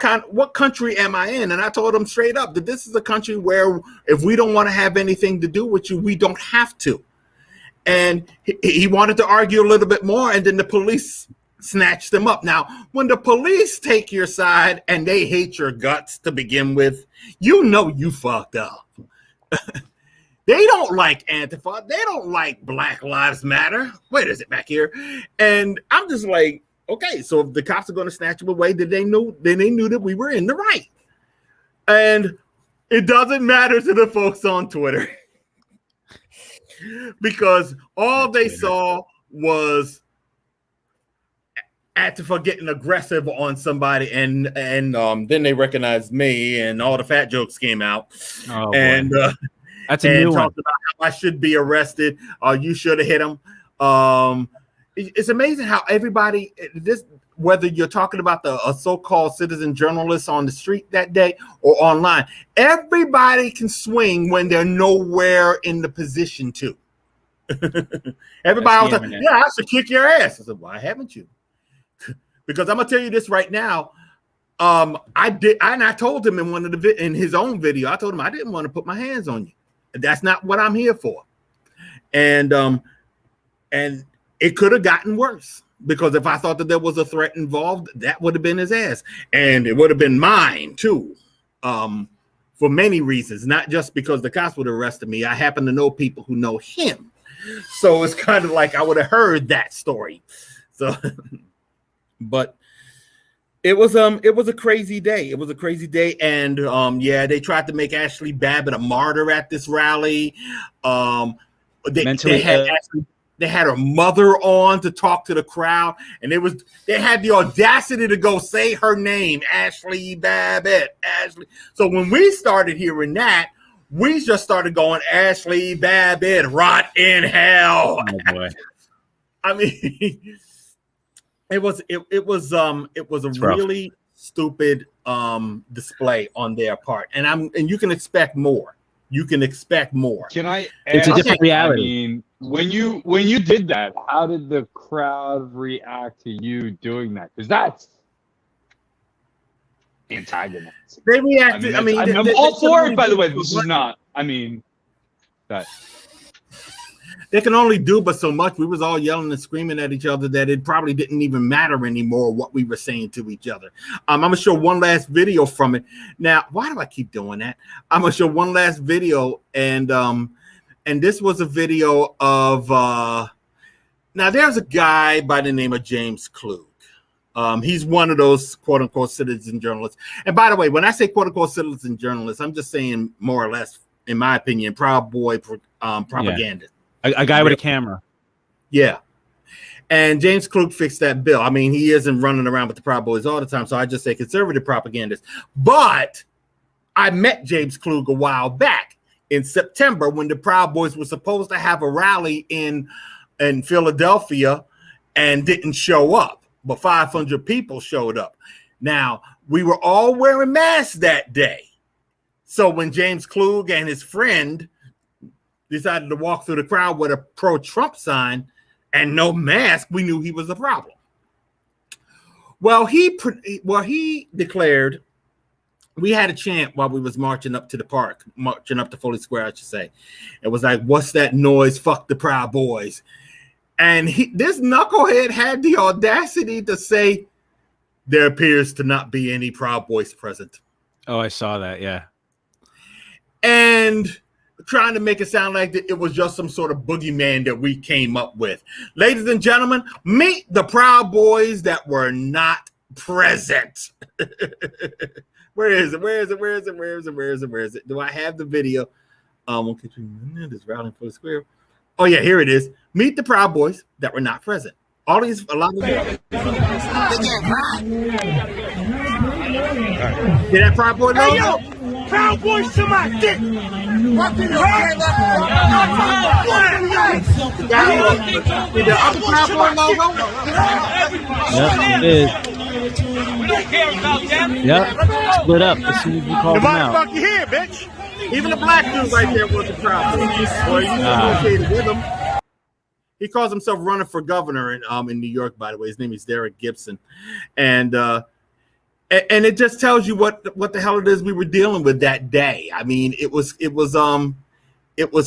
country am I in? And I told him straight up that this is a country where if we don't want to have anything to do with you, we don't have to. And he wanted to argue a little bit more. And then the police snatched him up. Now, when the police take your side and they hate your guts to begin with, you know you fucked up. They don't like Antifa. They don't like Black Lives Matter. Wait, is it back here? And I'm just like, okay, so if the cops are going to snatch them away, then they knew that we were in the right. And it doesn't matter to the folks on Twitter because all they saw was Antifa getting aggressive on somebody, and then they recognized me, and all the fat jokes came out. Oh, and that's a new one. Talked about how I should be arrested. You should have hit him. It's amazing how everybody, whether you're talking about a so-called citizen journalist on the street that day or online, everybody can swing when they're nowhere in the position to. Everybody was like, yeah, I should kick your ass. I said, why haven't you? Because I'm gonna tell you this right now. I did, and I told him in his own video, I told him I didn't want to put my hands on you. That's not what I'm here for. And it could have gotten worse because if I thought that there was a threat involved, that would have been his ass, and it would have been mine too. For many reasons, not just because the cops would have arrested me. I happen to know people who know him, so it's kind of like I would have heard that story. So, but. It was a crazy day. It was a crazy day, and they tried to make Ashley Babbitt a martyr at this rally. They had her mother on to talk to the crowd, and they had the audacity to go say her name, Ashley Babbitt. Ashley. So when we started hearing that, we just started going, Ashley Babbitt, rot in hell. Oh boy. I mean, it was a really stupid display on their part, and you can expect more. You can expect more. Can I? It's a different reality. I mean, when you did that, how did the crowd react to you doing that? Because that's antagonist. They reacted. I'm all for it. By the way, this is not. I mean, that. They can only do but so much. We was all yelling and screaming at each other that it probably didn't even matter anymore what we were saying to each other. I'm gonna show one last video from it. Now, why do I keep doing that? I'm gonna show one last video, and this was a video of now there's a guy by the name of James Klug. He's one of those quote unquote citizen journalists. And by the way, when I say quote unquote citizen journalists, I'm just saying more or less, in my opinion, Proud Boy propaganda. Yeah. A guy with a camera. Yeah. And James Klug fixed that bill. I mean, he isn't running around with the Proud Boys all the time, so I just say conservative propagandists. But I met James Klug a while back in September when the Proud Boys were supposed to have a rally in Philadelphia and didn't show up, but 500 people showed up. Now, we were all wearing masks that day. So when James Klug and his friend decided to walk through the crowd with a pro-Trump sign and no mask, we knew he was a problem. Well, he declared, we had a chant while we was marching up to the park, marching up to Foley Square, I should say. It was like, what's that noise? Fuck the Proud Boys. And this knucklehead had the audacity to say, there appears to not be any Proud Boys present. Oh, I saw that, yeah. And trying to make it sound like that it was just some sort of boogeyman that we came up with. Ladies and gentlemen, meet the Proud Boys that were not present. Where is it? Do I have the video? This rally for the square. Oh yeah, here it is. Meet the Proud Boys that were not present. A lot of them. Did that Proud Boy know? Hey, yo, Proud Boys to my dick. What the the other Proud Boy logo? Yep, it is. We don't care about them. Yep, split up as soon as you call them out. motherfucker here, bitch. Even the black dude right there was a Proud Boy. Boy, you associated with him. He calls himself running for governor in New York, by the way. His name is Derek Gibson. And it just tells you what the hell it is we were dealing with that day. I mean, it was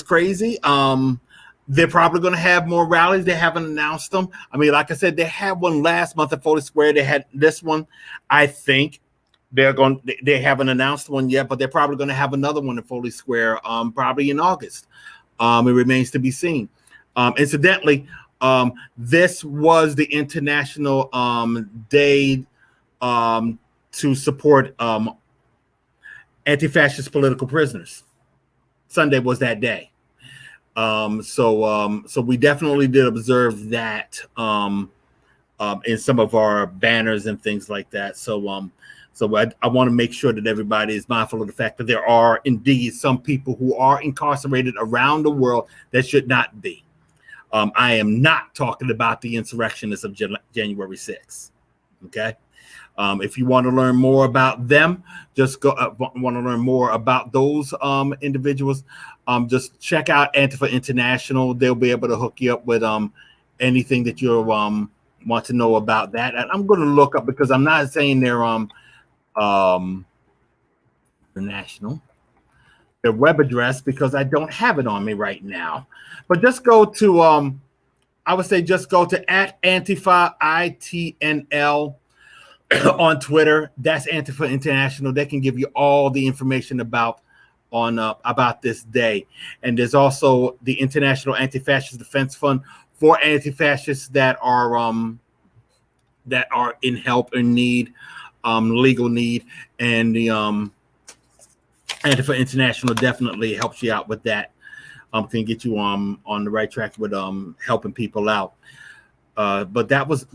crazy. They're probably going to have more rallies. They haven't announced them. I mean, like I said, they had one last month at Foley Square. They had this one. I think they haven't announced one yet, but they're probably going to have another one at Foley Square probably in August. It remains to be seen. Incidentally, this was the International Day to support anti-fascist political prisoners. Sunday was that day. So we definitely did observe that in some of our banners and things like that. So I want to make sure that everybody is mindful of the fact that there are indeed some people who are incarcerated around the world that should not be. I am not talking about the insurrectionists of January 6th. Okay. If you want to learn more about them, just go. Want to learn more about those individuals? Just check out Antifa International. They'll be able to hook you up with anything that you want to know about that. And I'm going to look up because I'm not saying they're international. Their web address because I don't have it on me right now. But just go to I would say just go to @Antifa ITNL on Twitter. That's Antifa International. They can give you all the information about this day. And there's also the International Anti-Fascist Defense Fund for anti-fascists that are in help and need, legal need, and the Antifa International definitely helps you out with that. Can get you on the right track with helping people out. But that was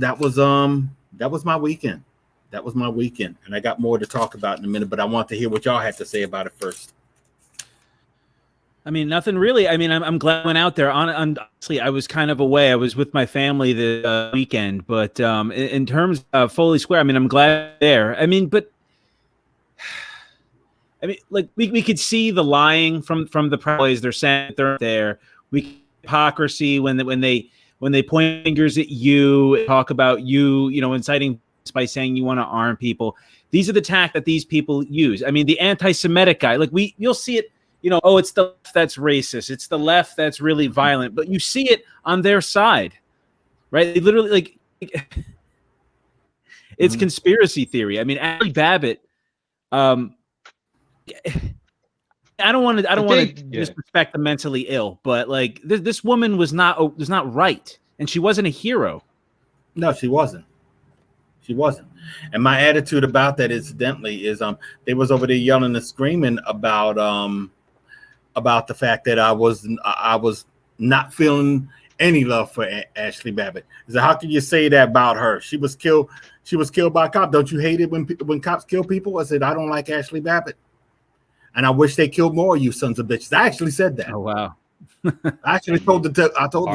my weekend. That was my weekend, and I got more to talk about in a minute. But I want to hear what y'all had to say about it first. I mean, nothing really. I mean, I'm glad I went out there. Honestly, I was kind of away. I was with my family the weekend, but in terms of Foley Square, I mean, I'm glad there. I mean, but I mean, like we could see the lying from the employees. They're saying they're there. We hypocrisy when they point fingers at you, talk about you, inciting by saying you want to arm people. These are the tact that these people use. I mean, the anti-Semitic guy, like you'll see it. It's the left that's racist. It's the left that's really violent. But you see it on their side, right? They literally it's conspiracy theory. I mean, Ashley Babbitt. I don't want to disrespect the mentally ill, but like this woman was not right, and she wasn't a hero. No, she wasn't. She wasn't. And my attitude about that, incidentally, is they was over there yelling and screaming about the fact that I was not feeling any love for Ashley Babbitt. So how can you say that about her? She was killed by a cop. Don't you hate it when cops kill people? I said, I don't like Ashley Babbitt, and I wish they killed more of you sons of bitches. I actually said that. Oh wow. I actually told her to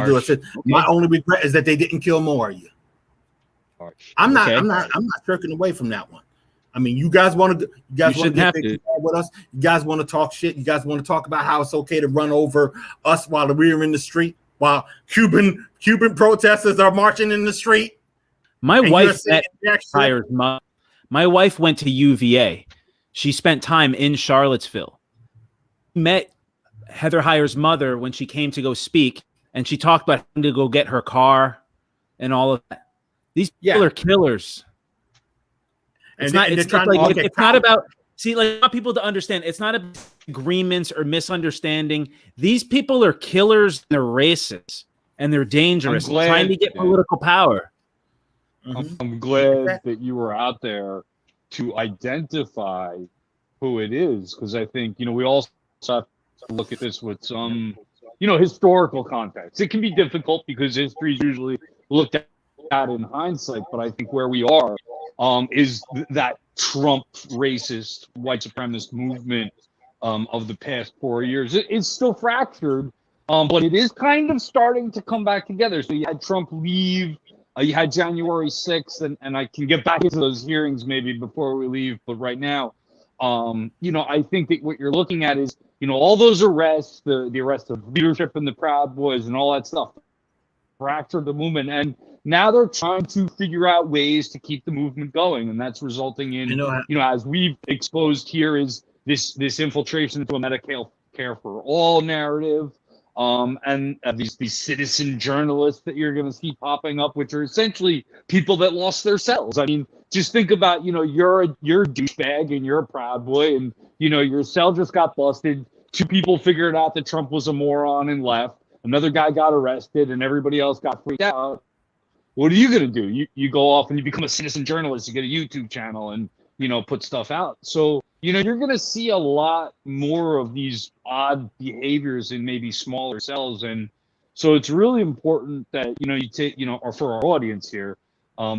do it. I said, my only regret is that they didn't kill more of you. I'm not shirking away from that one. I mean, you guys want to get with us. You guys want to talk shit. You guys want to talk about how it's okay to run over us while we're in the street, while Cuban protesters are marching in the street. My wife went to UVA. She spent time in Charlottesville. Met Heather Heyer's mother when she came to go speak, and she talked about having to go get her car and all of that. These people are killers. It's not about I want people to understand. It's not about agreements or misunderstanding. These people are killers. They're racist and they're dangerous, trying to get political power. I'm glad that you were out there to identify who it is, because I think we also have to look at this with some historical context. It can be difficult because history is usually looked at in hindsight, but I think where we are is that Trump racist white supremacist movement of the past 4 years. It's still fractured, but it is kind of starting to come back together. So you had Trump leave, you had January 6th, and I can get back into those hearings maybe before we leave, but right now, I think that what you're looking at is, all those arrests, the arrest of leadership in the Proud Boys and all that stuff, fractured the movement, and now they're trying to figure out ways to keep the movement going, and that's resulting in as we've exposed here, is this infiltration into a Medicare for all narrative, and these citizen journalists that you're going to see popping up, which are essentially people that lost their cells. I mean, just think about you're a douchebag and you're a Proud Boy, and your cell just got busted. 2 people figured out that Trump was a moron and left. Another guy got arrested, and everybody else got freaked out. What are you going to do? You go off and you become a citizen journalist. You get a YouTube channel and, put stuff out. So, you're going to see a lot more of these odd behaviors in maybe smaller cells. And so it's really important that, you take, or for our audience here,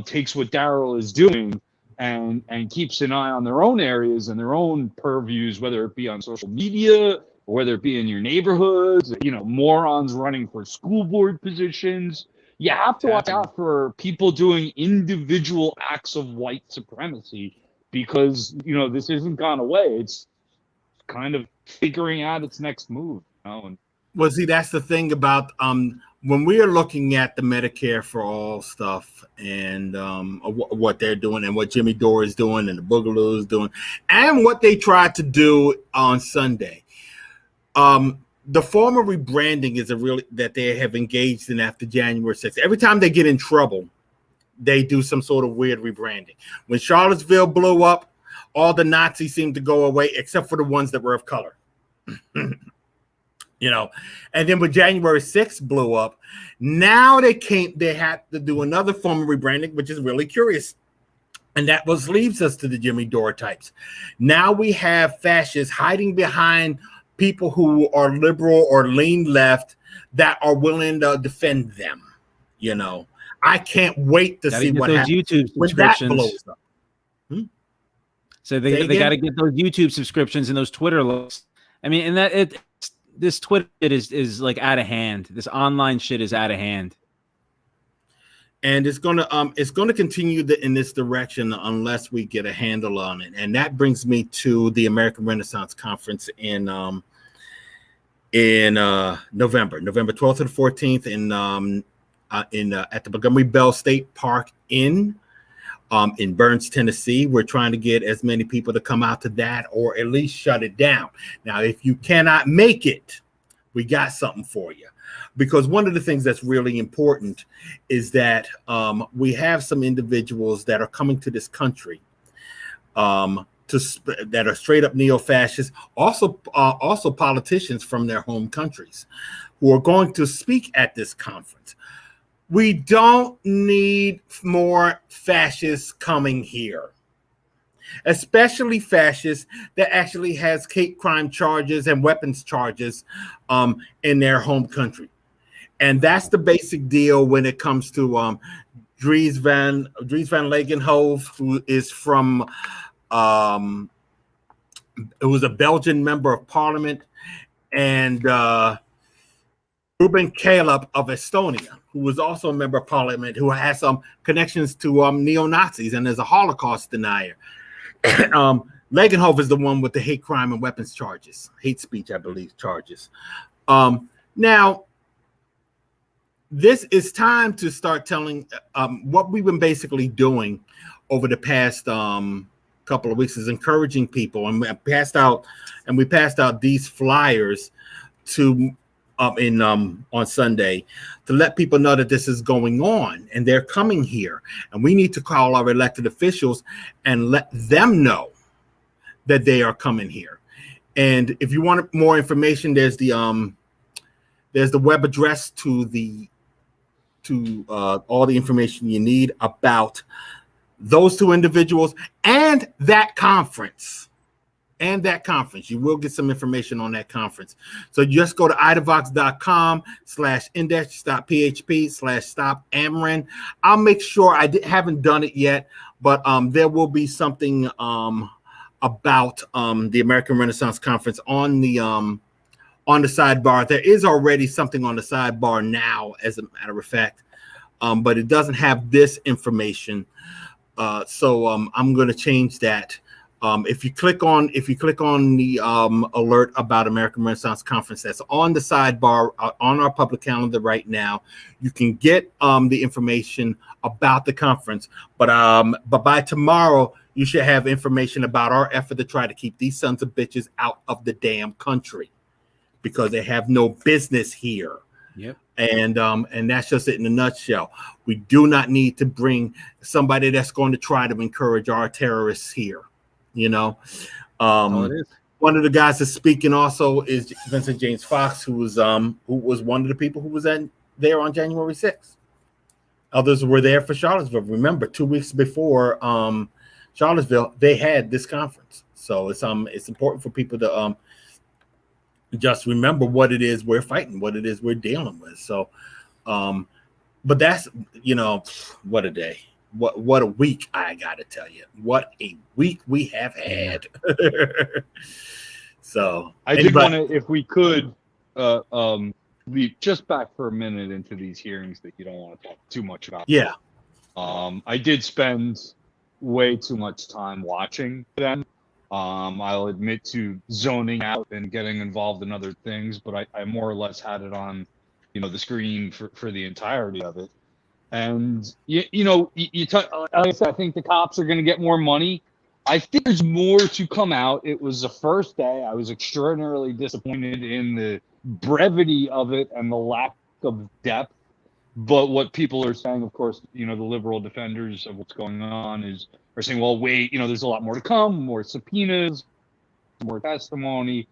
takes what Daryle is doing and keeps an eye on their own areas and their own purviews, whether it be on social media, or whether it be in your neighborhoods, morons running for school board positions. You have to watch out for people doing individual acts of white supremacy, because, this isn't gone away. It's kind of figuring out its next move. And well, see, that's the thing about when we are looking at the Medicare for All stuff and what they're doing and what Jimmy Dore is doing and the Boogaloo is doing and what they tried to do on Sunday. The form of rebranding is that they have engaged in after January 6th. Every time they get in trouble, they do some sort of weird rebranding. When Charlottesville blew up, all the Nazis seemed to go away except for the ones that were of color. And then when January 6th blew up, now they had to do another form of rebranding, which is really curious. And that leaves us to the Jimmy Dore types. Now we have fascists hiding behind people who are liberal or lean left that are willing to defend them. I can't wait to see what happens YouTube when that blows up. So they got to get those YouTube subscriptions and those Twitter likes. I mean, and this Twitter is like out of hand. This online shit is out of hand. And it's gonna continue in this direction unless we get a handle on it. And that brings me to the American Renaissance Conference in November 12th to the 14th at the Montgomery Bell State Park in Burns, Tennessee. We're trying to get as many people to come out to that, or at least shut it down. Now, if you cannot make it, we got something for you. Because one of the things that's really important is that we have some individuals that are coming to this country that are straight up neo-fascists, also politicians from their home countries who are going to speak at this conference. We don't need more fascists coming here, especially fascists that actually has hate crime charges and weapons charges in their home country. And that's the basic deal when it comes to Dries van Leeuwenhoek, who is from who was a Belgian member of parliament, and Ruben Caleb of Estonia, who was also a member of parliament, who has some connections to neo-Nazis and is a Holocaust denier. Leeuwenhoek is the one with the hate crime and weapons charges, hate speech, I believe, charges. Now, this is time to start telling what we've been basically doing over the past couple of weeks is encouraging people, and we passed out these flyers to on Sunday to let people know that this is going on and they're coming here, and we need to call our elected officials and let them know that they are coming here. And if you want more information, there's the web address to all the information you need about those two individuals and that conference. You will get some information on that conference. So just go to idavox.com/index.php/stop-Ameren. I'll make sure haven't done it yet, but there will be something about the American Renaissance Conference on the sidebar. There is already something on the sidebar now, as a matter of fact, but it doesn't have this information. So I'm going to change that. If you click on the alert about American Renaissance Conference that's on the sidebar on our public calendar right now, you can get the information about the conference. But by tomorrow, you should have information about our effort to try to keep these sons of bitches out of the damn country, because they have no business here. Yep. And that's just it in a nutshell. We do not need to bring somebody that's going to try to encourage our terrorists here. You know, one of the guys that's speaking also is Vincent James Fox, who was one of the people who was there on January 6th. Others were there for Charlottesville. Remember, 2 weeks before Charlottesville, they had this conference. So it's important for people to just remember what it is we're fighting, what it is we're dealing with. So, but that's, what a day. What a week, I gotta tell you. What a week we have had. So I did want to, if we could, leave just back for a minute into these hearings that you don't want to talk too much about. Yeah. I did spend way too much time watching them. I'll admit to zoning out and getting involved in other things, but I more or less had it on, the screen for the entirety of it. And like I said, I think the cops are going to get more money. I think there's more to come out. It was the first day. I was extraordinarily disappointed in the brevity of it and the lack of depth. But what people are saying, of course, the liberal defenders of what's going on are saying, well, wait, there's a lot more to come, more subpoenas, more testimony.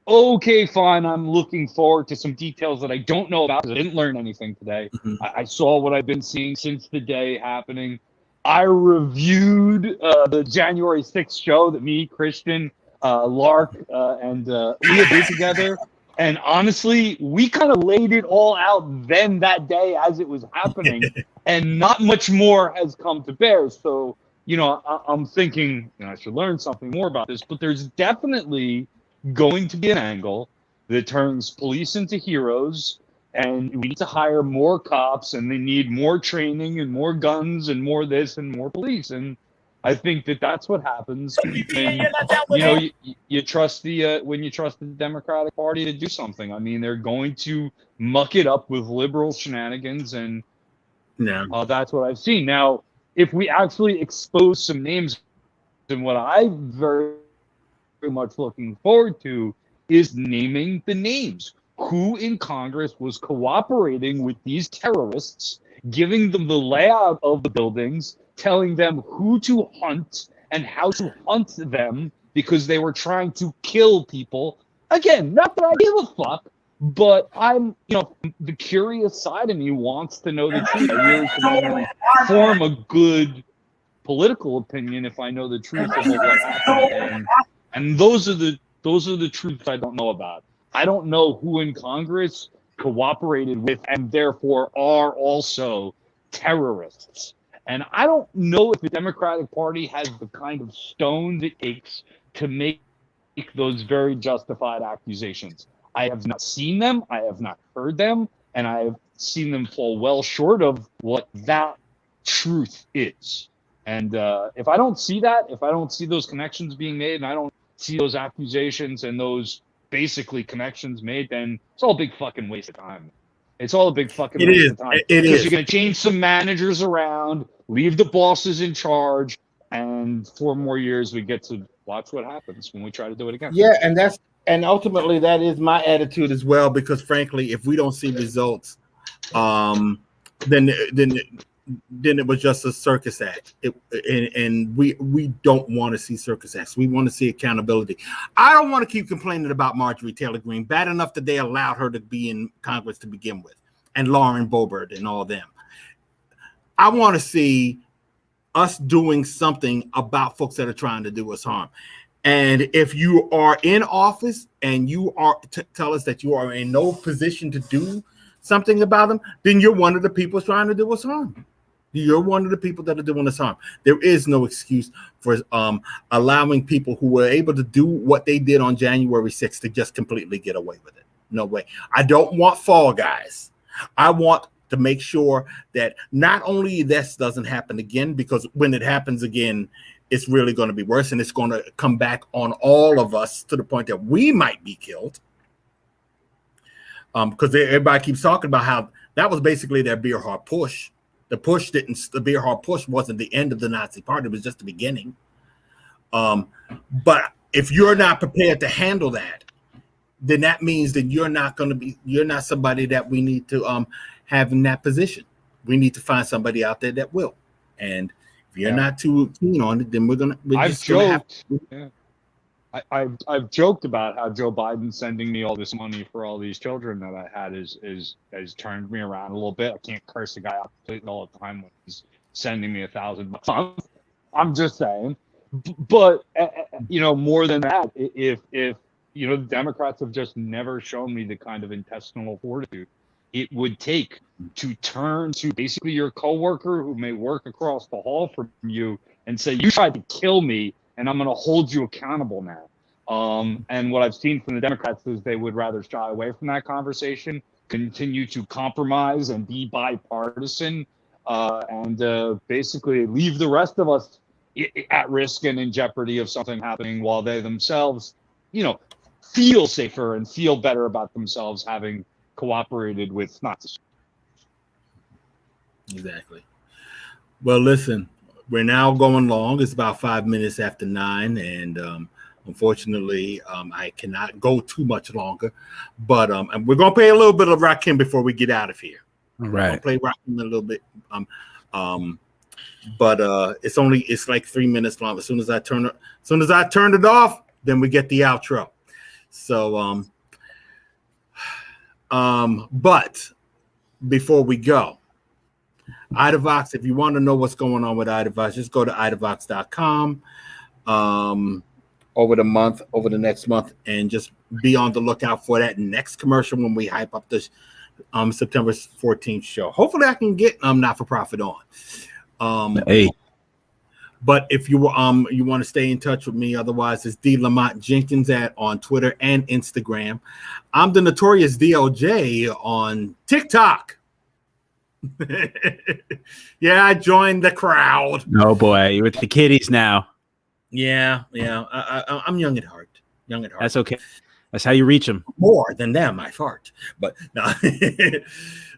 Okay, fine. I'm looking forward to some details that I don't know about because I didn't learn anything today. Mm-hmm. I saw what I've been seeing since the day happening. I reviewed the January 6th show that me, Christian, Lark, and Leah did together. And honestly, we kind of laid it all out then that day as it was happening. And not much more has come to bear. So, I'm thinking I should learn something more about this. But there's definitely going to be an angle that turns police into heroes, and we need to hire more cops, and they need more training and more guns and more this and more police. And I think that that's what happens when you trust when you trust the Democratic Party to do something. I mean, they're going to muck it up with liberal shenanigans, and that's what I've seen. Now, if we actually expose some names, and what I'm very, very much looking forward to is naming the names. Who in Congress was cooperating with these terrorists, giving them the layout of the buildings, telling them who to hunt and how to hunt them, because they were trying to kill people. Again, not that I give a fuck, but I'm, the curious side of me wants to know the truth. I really can only form a good political opinion if I know the truth of what happened. And those are the truths I don't know about. I don't know who in Congress cooperated with and therefore are also terrorists. And I don't know if the Democratic Party has the kind of stones it takes to make those very justified accusations. I have not seen them, I have not heard them, and I have seen them fall well short of what that truth is. And if I don't see that, if I don't see those connections being made, and I don't see those accusations and those basically connections made, then it's all a big fucking waste of time. It's all a big fucking waste of time. Because you're going to change some managers around, leave the bosses in charge, and 4 more years we get to watch what happens when we try to do it again. Yeah, and ultimately that is my attitude as well, because frankly, if we don't see results, then it was just a circus act. And we don't want to see circus acts. We want to see accountability. I don't want to keep complaining about Marjorie Taylor Greene. Bad enough that they allowed her to be in Congress to begin with, and Lauren Boebert and all them. I want to see us doing something about folks that are trying to do us harm. And if you are in office and you are tell us that you are in no position to do something about them, then you're one of the people trying to do us harm. You're one of the people that are doing us harm. There is no excuse for allowing people who were able to do what they did on January 6th to just completely get away with it. No way. I don't want fall guys. I want to make sure that not only this doesn't happen again, because when it happens again, it's really going to be worse, and it's going to come back on all of us to the point that we might be killed. Because everybody keeps talking about how that was basically their beer hall push. The beer hall push wasn't the end of the Nazi Party; it was just the beginning. But if you're not prepared to handle that, then that means that you're not somebody that we need to have in that position. We need to find somebody out there that will. And if you're not too keen on it, then I've joked about how Joe Biden sending me all this money for all these children that I had has turned me around a little bit. I can't curse a guy out all the time when he's sending me $1,000. I'm just saying. But more than that, if the Democrats have just never shown me the kind of intestinal fortitude it would take to turn to basically your coworker who may work across the hall from you and say, you tried to kill me and I'm going to hold you accountable now. And what I've seen from the Democrats is they would rather shy away from that conversation, continue to compromise and be bipartisan, and basically leave the rest of us at risk and in jeopardy of something happening, while they themselves, feel safer and feel better about themselves having cooperated with Nazis. Exactly. Well, listen, we're now going long. It's about 5 minutes after 9, and unfortunately, I cannot go too much longer. But and we're gonna play a little bit of Rakim before we get out of here. All right. Play Rakim a little bit. But it's like 3 minutes long. As soon as I turn it off, then we get the outro. So but before we go, Idavox, if you want to know what's going on with Idavox, just go to idavox.com over the next month, and just be on the lookout for that next commercial when we hype up this September 14th show. Hopefully I can get not for profit on. Hey. But if you want to stay in touch with me, otherwise it's D Lamont Jenkins on Twitter and Instagram. I'm the Notorious DLJ on TikTok. Yeah, I joined the crowd. Oh boy, you're with the kiddies now. Yeah. I'm young at heart. That's okay. That's how you reach them. More than them, I fart. But no.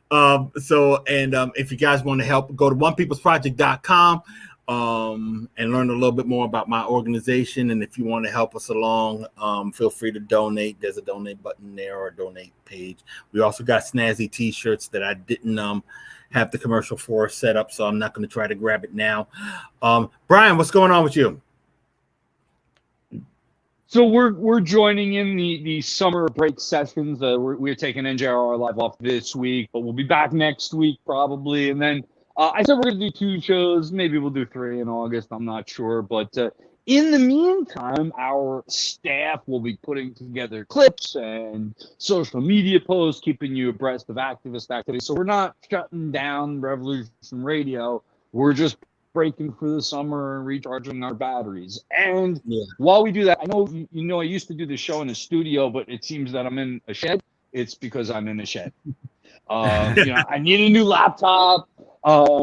If you guys want to help, go to onepeoplesproject.com and learn a little bit more about my organization. And if you want to help us along, feel free to donate. There's a donate button there or a donate page. We also got snazzy t-shirts that I didn't have the commercial for set up, so I'm not going to try to grab it now. Brian, what's going on with you? So we're joining in the summer break sessions. We're taking NJR Live off this week, but we'll be back next week probably. And then I said we're going to do 2 shows. Maybe we'll do 3 in August. I'm not sure. But in the meantime, our staff will be putting together clips and social media posts, keeping you abreast of activist activity. So we're not shutting down Revolution Radio. We're just breaking for the summer and recharging our batteries. And while we do that, I know I used to do the show in the studio, but it seems that I'm in a shed. It's because I'm in a shed. I need a new laptop.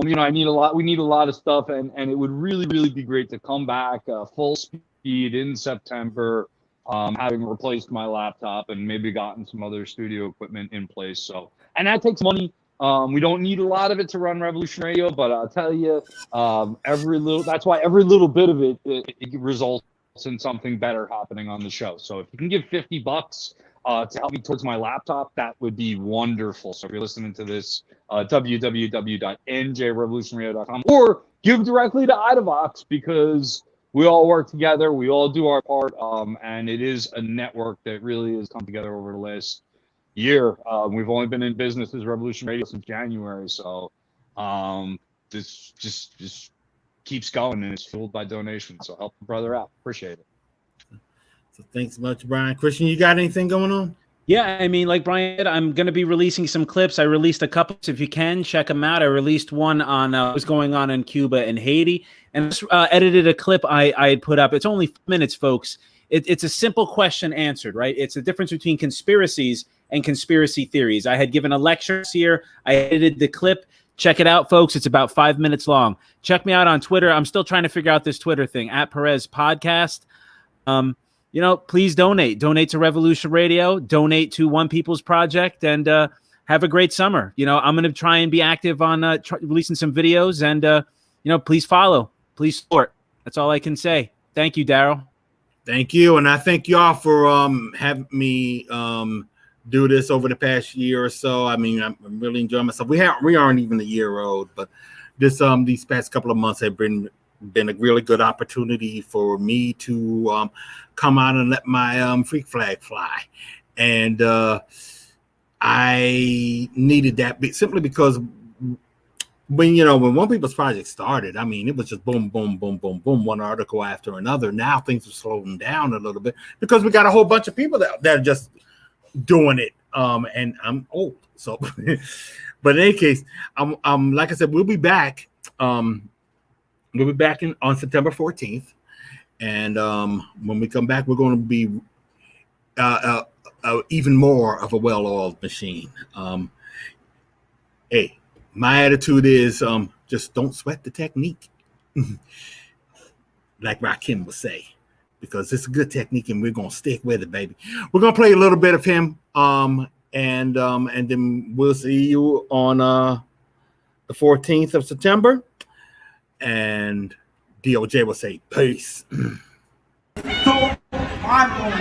We need a lot of stuff, and it would really, really be great to come back full speed in September, having replaced my laptop and maybe gotten some other studio equipment in place. So, and that takes money. We don't need a lot of it to run Revolution Radio, but I'll tell you, that's why every little bit of it results in something better happening on the show. So if you can give $50 to help me towards my laptop, that would be wonderful. So if you're listening to this, www.njrevolutionradio.com, or give directly to Idavox, because we all work together, we all do our part, and it is a network that really has come together over the last year. We've only been in business as Revolution Radio since January, so this just keeps going, and it's fueled by donations. So help a brother out. Appreciate it. So thanks much, Brian. Christian, you got anything going on? Yeah, I mean, like Brian said, I'm going to be releasing some clips. I released a couple. So if you can, check them out. I released one on what's going on in Cuba and Haiti, and just edited a clip I had put up. It's only 4 minutes, folks. It's a simple question answered, right? It's the difference between conspiracies and conspiracy theories. I had given a lecture here. I edited the clip. Check it out, folks. It's about 5 minutes long. Check me out on Twitter. I'm still trying to figure out this Twitter thing, @Perez Podcast. Please donate. Donate to Revolution Radio. Donate to One People's Project, and have a great summer. I'm going to try and be active on releasing some videos, and please follow. Please support. That's all I can say. Thank you, Daryle. Thank you, and I thank y'all for having me do this over the past year or so. I mean, I'm really enjoying myself. We aren't even a year old, but these past couple of months have been a really good opportunity for me to come out and let my freak flag fly, and I needed that simply because when One People's Project started, I mean, it was just boom, boom, boom, boom, boom, one article after another. Now things are slowing down a little bit because we got a whole bunch of people that are just doing it. And I'm old, so. But in any case, I'm like I said, we'll be back. We'll be back on September 14th, and when we come back, we're going to be even more of a well-oiled machine. Hey. My attitude is just don't sweat the technique, like Rakim would say, because it's a good technique and we're going to stick with it, baby. We're going to play a little bit of him, and then we'll see you on the 14th of September, and DOJ will say, peace. So mind-blowing,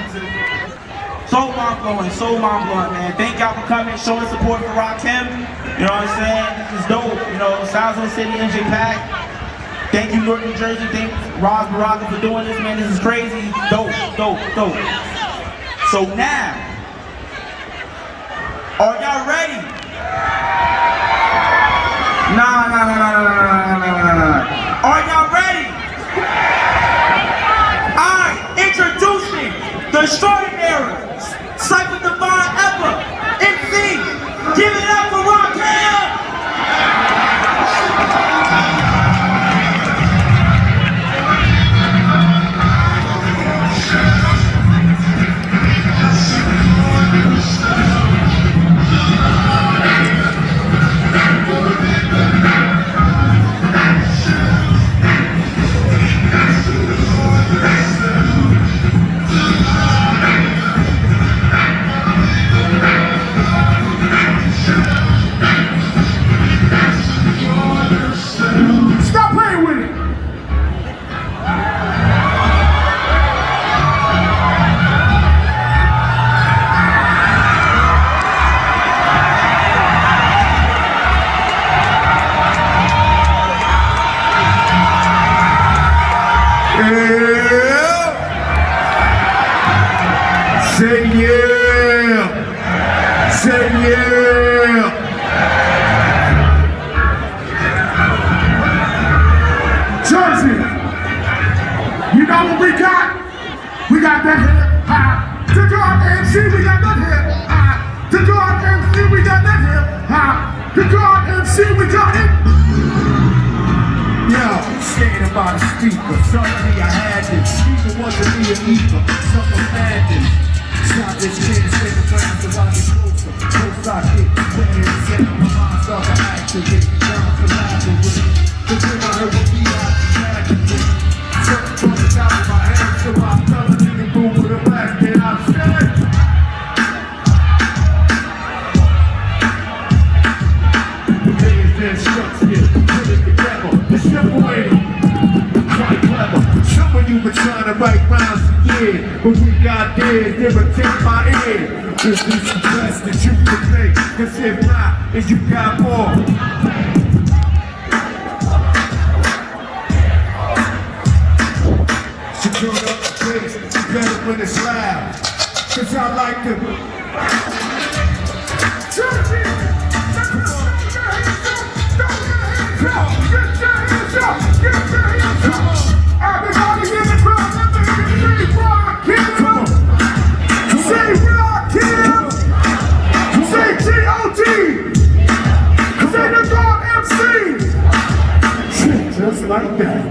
man. Thank y'all for coming, showing support for Rakim. You know what I'm saying? This is dope. Sounds of the City, NJ Pack. Thank you, Newark, New Jersey. Thank Roz Baraka for doing this, man. This is crazy. Dope. So now, are y'all ready? Nah. Are y'all ready? Alright, introducing the extraordinary Cypher Divine Ever, MC, give it up for Rakim! The God MC, we got it. Yo, standing by the speaker. Suddenly I had this. Speaker wasn't me a ether. Something madness. Stop this kid, stay the ground so I get closer. Close I get, when it's set, my mind starts to activate. Down to labyrinth. The thing I heard would be out the tragedy. Something from the top of my head, so I'm telling you to move with a black man. I'm scared. The players then structure, put it together, the simple way. Quite clever. Some of you been trying to write rhymes for years, but we got theirs, they would take my ear. Is this the best that you can make? Cause if not, then you got more. So turn up the bass, it's better when it's loud. Cause I like to turn it. Come on, get your hands up, get your hands up. Everybody in the crowd, let me hear you rock him. Come on. Say rock him. Say G.O.D. Say the God MC. Just like that.